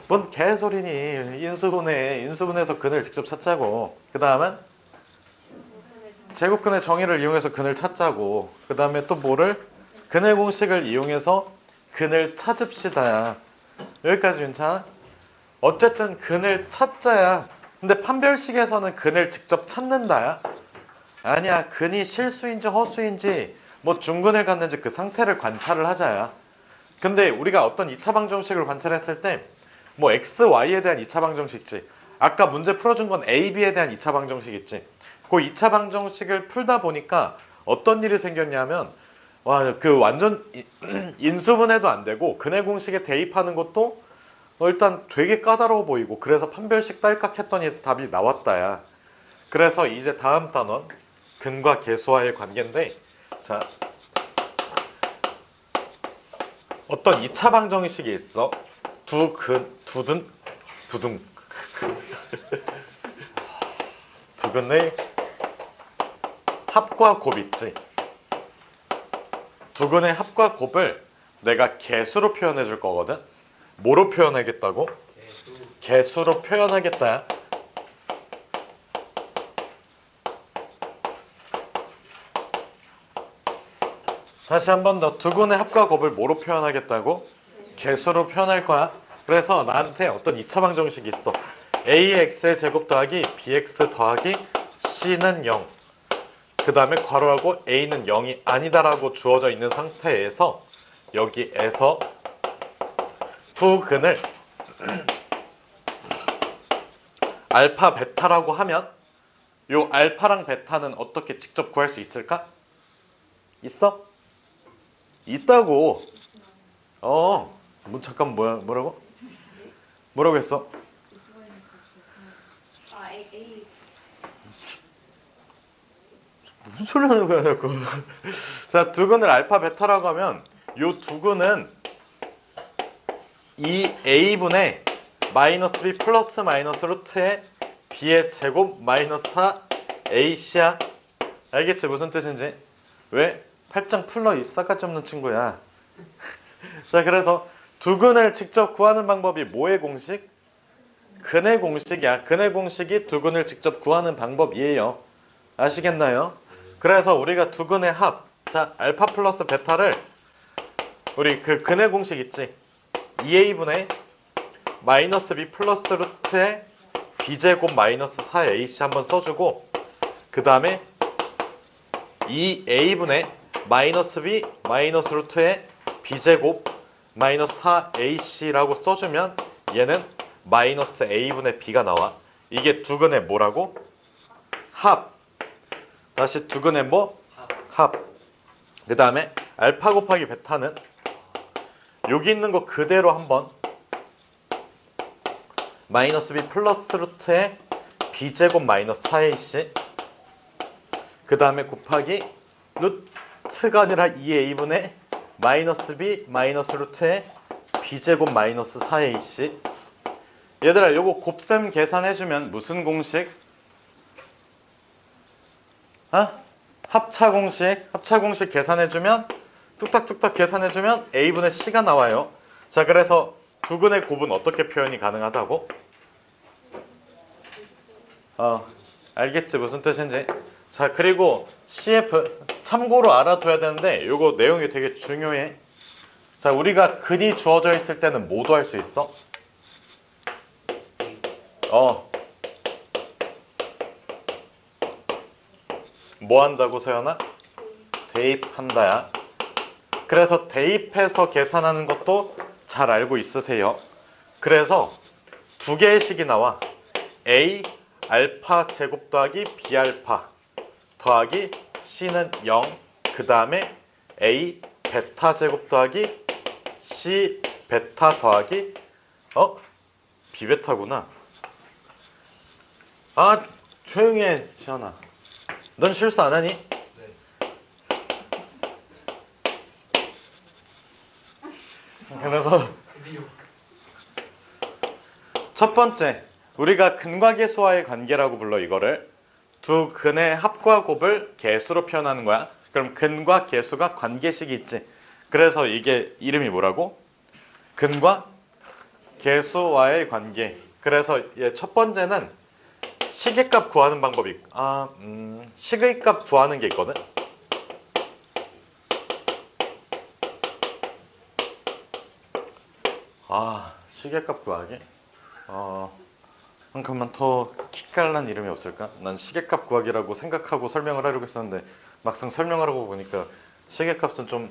뭔 개소리니. 인수분해에서 근을 직접 찾자고. 그 다음은 제곱근의 정의를 이용해서 근을 찾자고. 그 다음에 또 뭐를? 근의 공식을 이용해서 근을 찾읍시다. 여기까지 괜찮아? 어쨌든 근을 찾자야. 근데 판별식에서는 근을 직접 찾는다야. 아니야, 근이 실수인지 허수인지 뭐 중근을 갖는지 그 상태를 관찰을 하자야. 근데 우리가 어떤 2차 방정식을 관찰했을 때 뭐 x, y에 대한 2차 방정식 있지. 아까 문제 풀어준 건 a, b에 대한 2차 방정식 있지. 그 2차 방정식을 풀다 보니까 어떤 일이 생겼냐면 와, 그 완전 인수분해도 안 되고 근의 공식에 대입하는 것도 일단 되게 까다로워 보이고, 그래서 판별식 딸깍 했더니 답이 나왔다야. 그래서 이제 다음 단원 근과 계수와의 관계인데, 자, 어떤 2차 방정식이 있어. 두근의 합과 곱 있지. 두근의 합과 곱을 내가 개수로 표현해 줄 거거든. 뭐로 표현하겠다고? 개수로 표현하겠다. 다시 한 번 더. 두근의 합과 곱을 뭐로 표현하겠다고? 개수로 표현할 거야. 그래서 나한테 어떤 2차 방정식이 있어. ax의 제곱 더하기 bx 더하기 c는 0. 그 다음에 괄호하고 a는 0이 아니다라고 주어져 있는 상태에서 여기에서 두 근을 알파 베타라고 하면 요 알파랑 베타는 어떻게 직접 구할 수 있을까? 있어? 있다고. 잠깐 뭐라고? 뭐라고 했어? 무슨 소리 하는 거야 자꾸. 자, 두근을 알파 베타라고 하면 요 두근은 이 a분의 마이너스 b 플러스 마이너스 루트의 b의 제곱 마이너스 4 ac야. 알겠지? 무슨 뜻인지? 왜? 팔짱 풀러 이 싸가지 없는 친구야. 자, 그래서 두근을 직접 구하는 방법이 뭐의 공식? 근의 공식이야. 근의 공식이 두근을 직접 구하는 방법이에요. 아시겠나요? 그래서 우리가 두근의 합, 자, 알파 플러스 베타를 우리 그 근의 공식 있지? 2a분의 마이너스 b 플러스 루트의 b제곱 마이너스 4ac 한번 써주고, 그 다음에 2a분의 마이너스 b 마이너스 루트의 b제곱 마이너스 4ac라고 써주면 얘는 마이너스 a분의 b가 나와. 이게 두근의 뭐라고? 합. 다시 두근의 뭐? 합. 그 다음에 알파 곱하기 베타는 여기 있는 거 그대로 한번 마이너스 b 플러스 루트의 b제곱 마이너스 4ac, 그 다음에 곱하기 루트가 아니라 2a분의 마이너스 b 마이너스 루트의 b제곱 마이너스 4ac. 얘들아, 요거 곱셈 계산해주면 무슨 공식? 합차 공식 계산해주면 뚝딱뚝딱 계산해주면 a분의 c가 나와요. 자, 그래서 두근의 곱은 어떻게 표현이 가능하다고? 알겠지? 무슨 뜻인지. 자, 그리고 CF 참고로 알아둬야 되는데 요거 내용이 되게 중요해. 자, 우리가 근이 주어져 있을 때는 뭐도 할 수 있어? 뭐 한다고, 서연아? 대입한다야. 그래서 대입해서 계산하는 것도 잘 알고 있으세요. 그래서 두 개의 식이 나와. a 알파 제곱 더하기 b 알파 더하기 c는 0. 그 다음에 a 베타 제곱 더하기 c 베타 더하기 b 베타구나. 조용히 해, 시연아. 넌 실수 안 하니? 네. 그래서 첫 번째, 우리가 근과 계수와의 관계라고 불러. 이거를 두 근의 합과 곱을 계수로 표현하는 거야. 그럼 근과 계수가 관계식이 있지. 그래서 이게 이름이 뭐라고? 근과 계수와의 관계. 그래서 첫 번째는 식의 값 구하는 방법이 식의 값 구하는 게 있거든. 식의 값 구하기. 한 칸만 더 기깔난 이름이 없을까? 난 시계값 구하기라고 생각하고 설명을 하려고 했었는데 막상 설명하려고 보니까 시계값은 좀...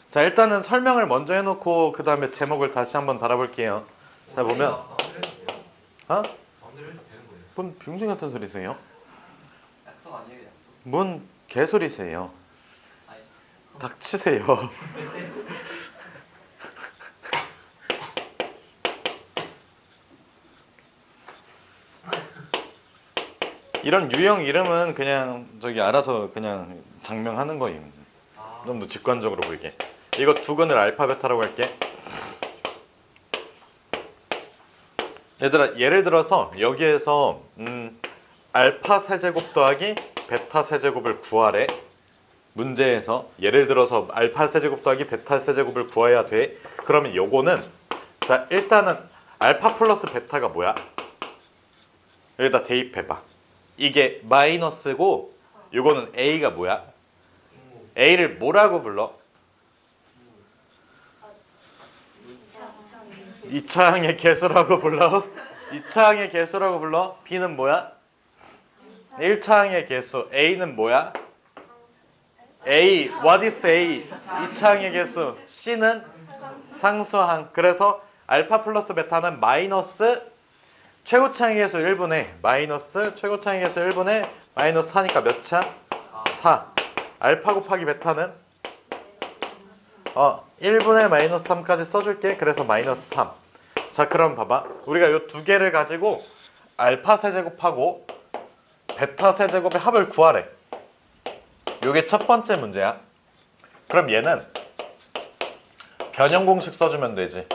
자, 일단은 설명을 먼저 해놓고 그 다음에 제목을 다시 한번 달아볼게요. 자, 보면 뭔 병신 같은 소리세요? 약속 아니에요, 약속? 뭔 개소리세요? 닥치세요. 이런 유형 이름은 그냥 저기 알아서 그냥 장명하는 거임. 좀 더 직관적으로 보이게. 이거 두 근을 알파 베타라고 할게. 얘들아, 예를 들어서 여기에서 알파 세제곱 더하기 베타 세제곱을 구하래. 문제에서 예를 들어서 알파 세제곱 더하기 베타 세제곱을 구해야 돼. 그러면 요거는, 자, 일단은 알파 플러스 베타가 뭐야? 여기다 대입해봐. 이게 마이너스고 요거는 A가 뭐야? A를 뭐라고 불러? 2차항의 개수라고 불러. 2차항의 개수라고 불러. B는 뭐야? 1차항의 개수. A는 뭐야? A. What is A? 2차항의 개수. C는 상수항. 그래서 알파 플러스 베타는 마이너스 최고차항의 개수 1분의 마이너스 최고차항의 개수 1분의 마이너스 4니까 몇 차? 4. 알파 곱하기 베타는 1분의 마이너스 3까지 써줄게. 그래서 마이너스 3. 자, 그럼 봐봐. 우리가 요 두 개를 가지고 알파 세제곱하고 베타 세제곱의 합을 구하래. 요게 첫 번째 문제야. 그럼 얘는 변형 공식 써주면 되지.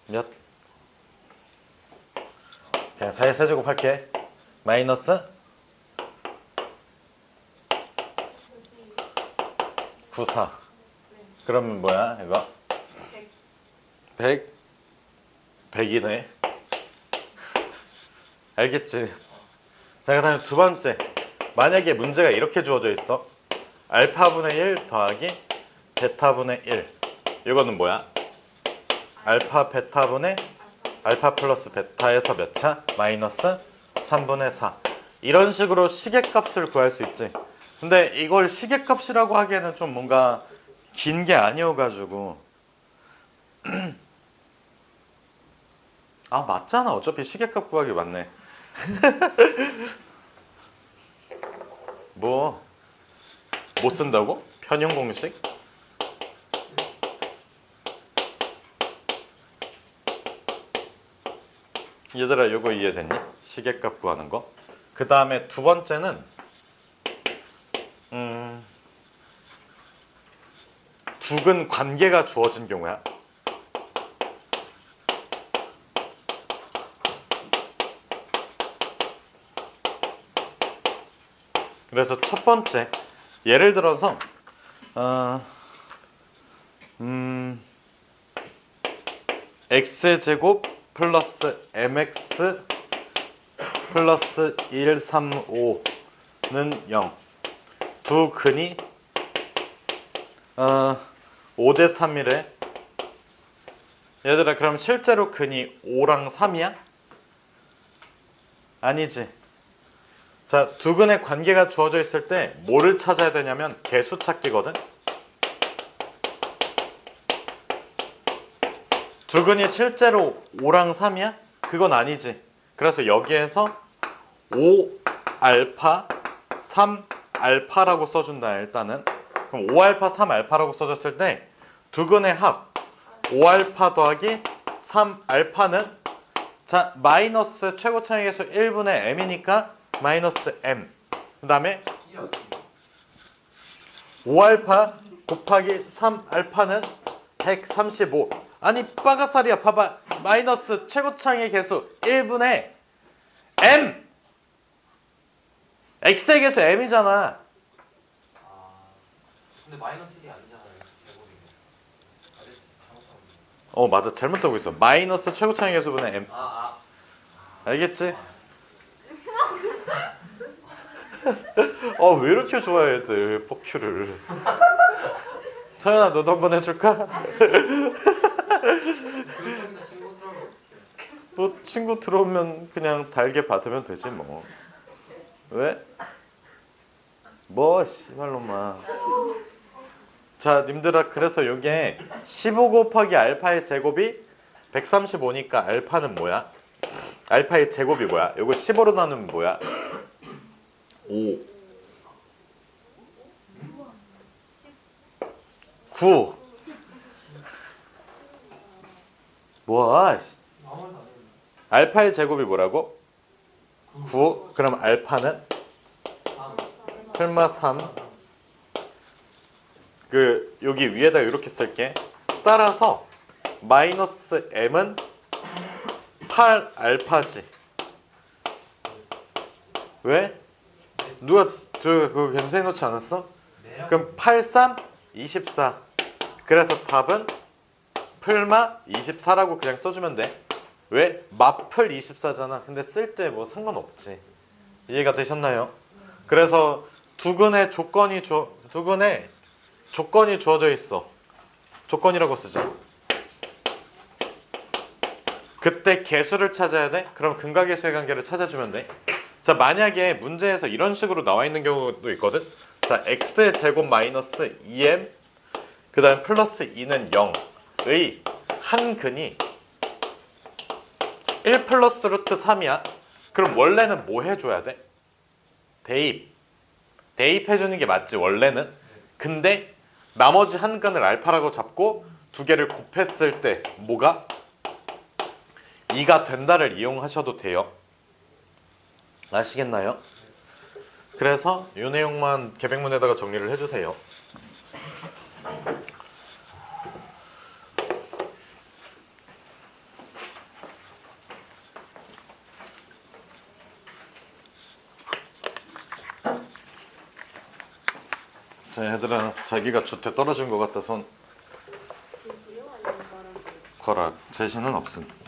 몇? 그냥 4의 세제곱 할게. 마이너스 94. 그러면 뭐야 이거? 100. 100이네. 알겠지? 자, 그 다음에 두 번째. 만약에 문제가 이렇게 주어져 있어. 알파분의 1 더하기 베타분의 1. 이거는 뭐야? 알파 베타분의 알파 플러스 베타에서 몇 차? 마이너스 3분의 4. 이런 식으로 시계값을 구할 수 있지. 근데 이걸 시계값이라고 하기에는 좀 뭔가 긴 게 아니어가지고 맞잖아. 어차피 시계값 구하기 맞네. 뭐 못 쓴다고? 편형 공식? 얘들아, 요거 이해됐니? 시계값 구하는 거. 그 다음에 두 번째는 두근 관계가 주어진 경우야. 그래서 첫 번째, 예를 들어서 x제곱 플러스 mx 플러스 135는 0. 두 근이 5대 3이래. 얘들아, 그럼 실제로 근이 5랑 3이야? 아니지. 자, 두 근의 관계가 주어져 있을 때 뭐를 찾아야 되냐면 개수 찾기거든. 두 근이 실제로 5랑 3이야? 그건 아니지. 그래서 여기에서 5알파 3알파라고 써준다. 일단은 그럼 5알파 3알파라고 써줬을 때 두 근의 합 5알파 더하기 3알파는 자 마이너스 최고차항의 개수 1분의 m이니까 마이너스 m. 그 다음에 이 어떻게 5알파 곱하기 3알파는 135. 아니 빠가살이야. 봐봐. 마이너스 최고창의 개수 1분의 m. x의 개수 m이잖아. 근데 마이너스 1이 아니잖아요. 제곱이. 알겠지? 잘못하고. 맞아. 잘못하고 있어. 마이너스 최고창의 개수분의 m. 알겠지? 왜 이렇게 좋아해 애들 포큐를. 서연아 너도 한번 해줄까? 그쪽에서 친구 들어오면 어떡해? 뭐 친구 들어오면 그냥 달게 받으면 되지 뭐. 왜? 뭐 씨발놈아. 자 님들아, 그래서 요게 15 곱하기 알파의 제곱이 135니까 알파는 뭐야? 알파의 제곱이 뭐야? 요거 15로 나누면 뭐야? 5 9 뭐야? 아무 말도 안 했는데. 알파의 제곱이 뭐라고? 9. 그럼 알파는 3. 설마 3. 여기 위에다 이렇게 쓸게. 따라서 마이너스 m은 8 알파지. 왜? 누가 그거 괜찮게 놓지 않았어? 그럼 8, 3, 24. 그래서 답은 풀마 24라고 그냥 써주면 돼. 왜? 마플 24잖아. 근데 쓸 때 뭐 상관없지. 이해가 되셨나요? 그래서 두근에 조건이 주어져 있어. 조건이라고 쓰죠. 그때 개수를 찾아야 돼? 그럼 근각계수의 관계를 찾아주면 돼. 자, 만약에 문제에서 이런 식으로 나와 있는 경우도 있거든. 자, x의 제곱 마이너스 2m 그 다음 플러스 2는 0의 한 근이 1 플러스 루트 3이야. 그럼 원래는 뭐 해줘야 돼? 대입해주는 게 맞지 원래는. 근데 나머지 한 근을 알파라고 잡고 두 개를 곱했을 때 뭐가? 2가 된다를 이용하셔도 돼요. 아시겠나요? 그래서 이 내용만 계백문에다가 정리를 해주세요. 자, 얘들아, 자기가 주택 떨어진 것 같다 손 거라. 제시는 없음.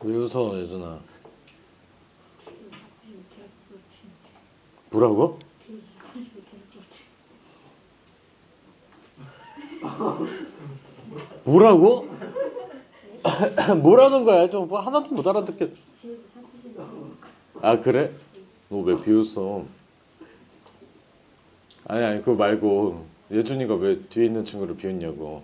왜 웃어 예준아? 뭐라고? 뭐라고? 뭐라는 거야? 좀 하나도 못 알아듣겠. 아 그래? 너 왜 비웃어? 아니 그거 말고 예준이가 왜 뒤에 있는 친구를 비웃냐고.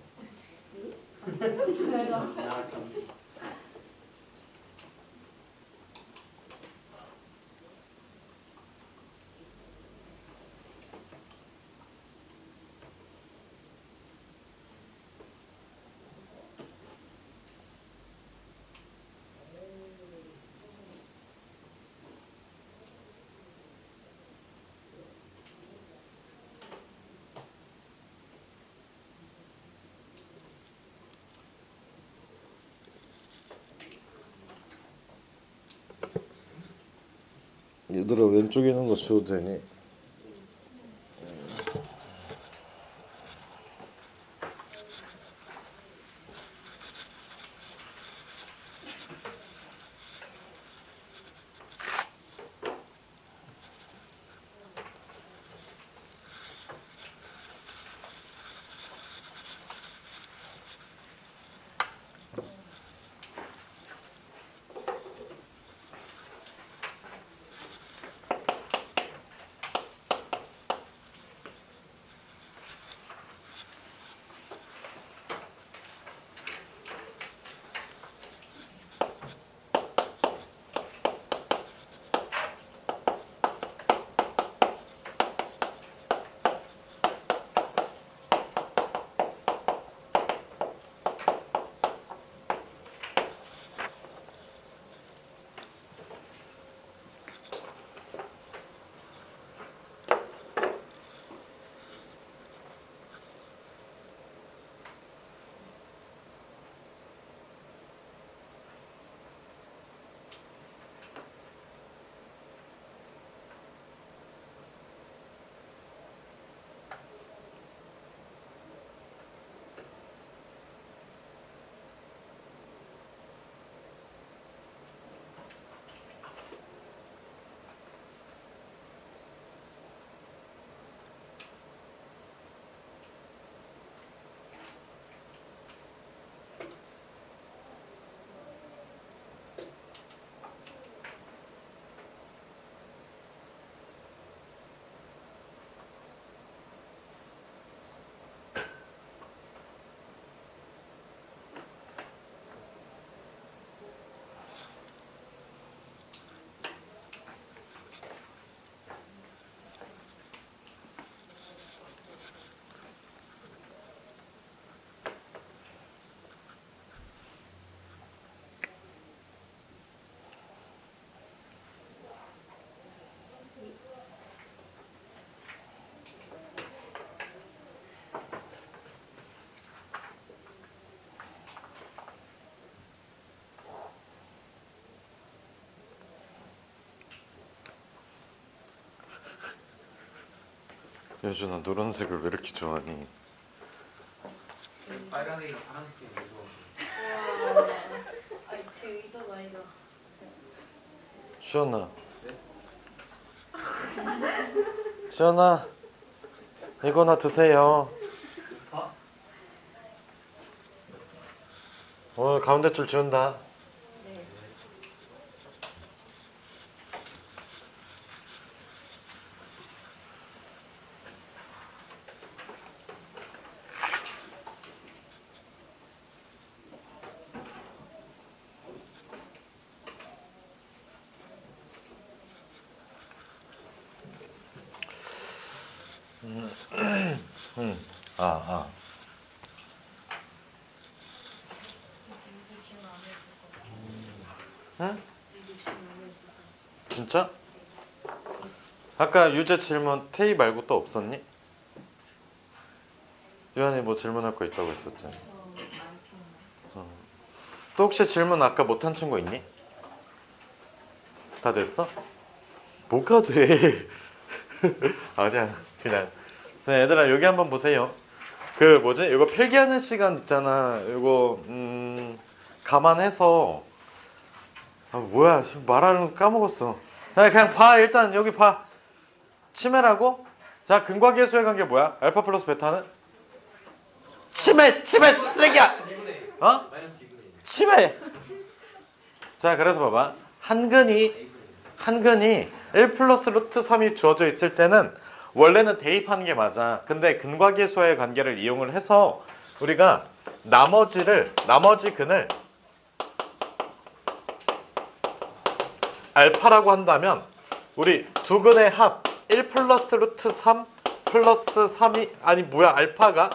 얘들아 왼쪽에 있는 거 지워도 되니? 예준아 노란색을 왜 이렇게 좋아하니? 빨간색이랑 파란색이 무서워. 아니 제 의도가 아니다. 시연아 시연아 이거나 드세요. 오늘 가운데 줄 지운다. 네. 아. 이제 질문 안 해도 응? 이제 질문 안 해도 진짜? 아까 유재 질문 테이 말고 또 없었니? 유한이 뭐 질문할 거 있다고 했었잖아. 많겠네. 또 혹시 질문 아까 못한 친구 있니? 다 됐어? 뭐가 돼? 아니야 그냥 얘들아 여기 한번 보세요. 그 뭐지? 이거 필기하는 시간 있잖아. 이거 감안해서 아 뭐야 지금 말하는 거 까먹었어. 야, 그냥 봐. 일단 여기 봐. 치매라고? 자, 근과 계수의 관계 뭐야? 알파 플러스 베타는? 치매 쓰레기야. 어? 마이너스 B분의 1. 치매. 자, 그래서 봐봐. 한근이 1 플러스 루트 3이 주어져 있을 때는 원래는 대입하는 게 맞아. 근데 근과 계수의 관계를 이용을 해서 우리가 나머지 근을 알파라고 한다면 우리 두 근의 합 1 플러스 루트 3 플러스 3이 아니 뭐야 알파가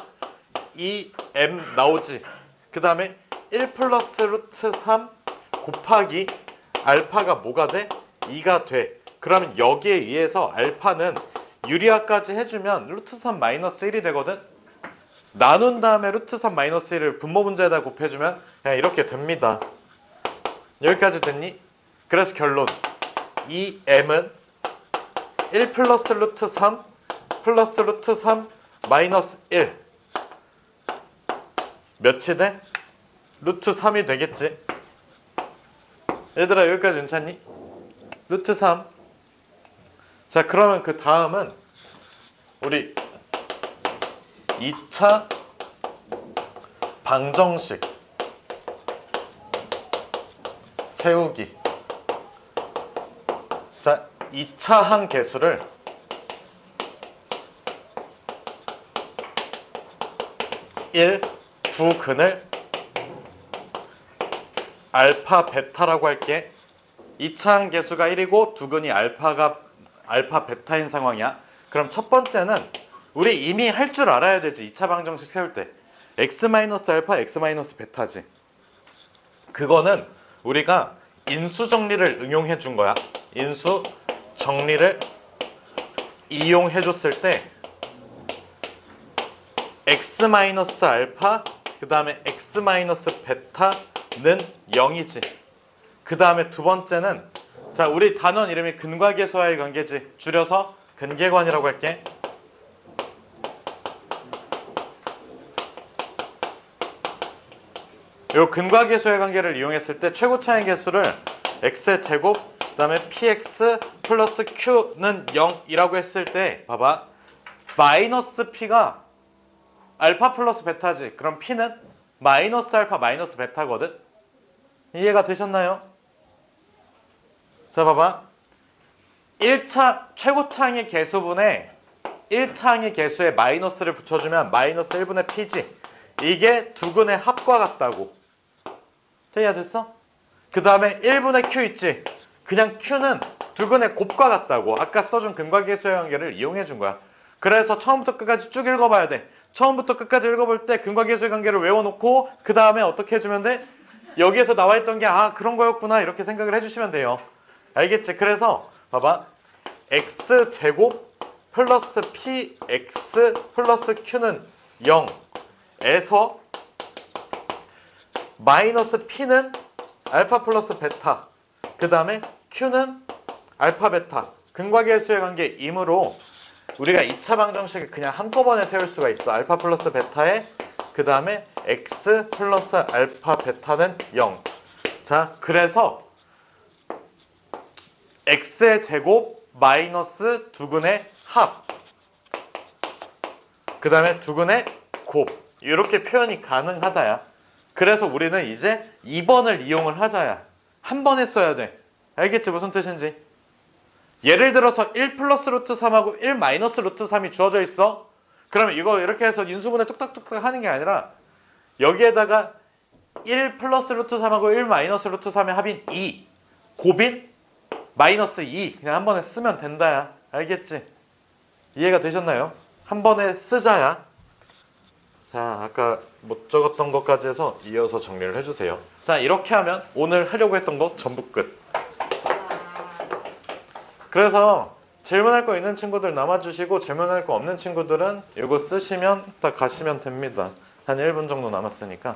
2m 나오지. 그 다음에 1 플러스 루트 3 곱하기 알파가 뭐가 돼? 2가 돼. 그러면 여기에 의해서 알파는 유리화까지 해주면 루트 3 마이너스 1이 되거든. 나눈 다음에 루트 3 마이너스 1을 분모 문제에다 곱해주면 그냥 이렇게 됩니다. 여기까지 됐니? 그래서 결론 2m은 1 플러스 루트 3 플러스 루트 3 마이너스 1 몇이 돼? 루트 3이 되겠지. 얘들아 여기까지 괜찮니? 루트 3. 자 그러면 그 다음은 우리 2차 방정식 세우기. 자 2차 항계수를 두 근을 알파 베타라고 할게. 2차 항계수가 1이고 두 근이 알파 베타인 상황이야. 그럼 첫 번째는 우리 이미 할 줄 알아야 되지. 2차 방정식 세울 때 x-알파, x-베타지. 그거는 우리가 인수 정리를 응용해 준 거야. 인수 정리를 이용해 줬을 때 x-알파 그 다음에 x-베타는 0이지. 그 다음에 두 번째는 자 우리 단원 이름이 근과 계수와의 관계지. 줄여서 근계관이라고 할게. 요 근과 계수의 관계를 이용했을 때 최고차의 계수를 x의 제곱 그 다음에 px 플러스 q는 0이라고 했을 때 봐봐. 마이너스 p가 알파 플러스 베타지. 그럼 p는 마이너스 알파 마이너스 베타거든. 이해가 되셨나요? 자 봐봐. 1차 최고차항의 계수분에 1차항의 계수에 마이너스를 붙여주면 마이너스 1분의 p지. 이게 두 근의 합과 같다고. 이해됐어? 그 다음에 1분의 q 있지. 그냥 q는 두 근의 곱과 같다고. 아까 써준 근과 계수의 관계를 이용해 준 거야. 그래서 처음부터 끝까지 쭉 읽어봐야 돼. 처음부터 끝까지 읽어볼 때 근과 계수의 관계를 외워놓고 그 다음에 어떻게 해주면 돼? 여기에서 나와 있던 게 아 그런 거였구나 이렇게 생각을 해주시면 돼요. 알겠지? 그래서 봐봐. x제곱 플러스 px 플러스 q는 0에서 마이너스 p는 알파 플러스 베타 그 다음에 q는 알파 베타 근과 계수의 관계이므로 우리가 2차 방정식을 그냥 한꺼번에 세울 수가 있어. 알파 플러스 베타에 그 다음에 x 플러스 알파 베타는 0. 자 그래서 x의 제곱 마이너스 두 근의 합 그 다음에 두 근의 곱 이렇게 표현이 가능하다야. 그래서 우리는 이제 2번을 이용을 하자야. 한 번에 써야 돼. 알겠지 무슨 뜻인지? 예를 들어서 1 플러스 루트 3하고 1 마이너스 루트 3이 주어져 있어. 그러면 이거 이렇게 해서 인수분해 뚝딱뚝딱 하는 게 아니라 여기에다가 1 플러스 루트 3하고 1 마이너스 루트 3의 합인 2 곱인 마이너스 2 그냥 한 번에 쓰면 된다야. 알겠지? 이해가 되셨나요? 한 번에 쓰자야. 자 아까 못 적었던 것까지 해서 이어서 정리를 해주세요. 자 이렇게 하면 오늘 하려고 했던 거 전부 끝. 그래서 질문할 거 있는 친구들 남아주시고 질문할 거 없는 친구들은 이거 쓰시면 다 가시면 됩니다. 한 1분 정도 남았으니까.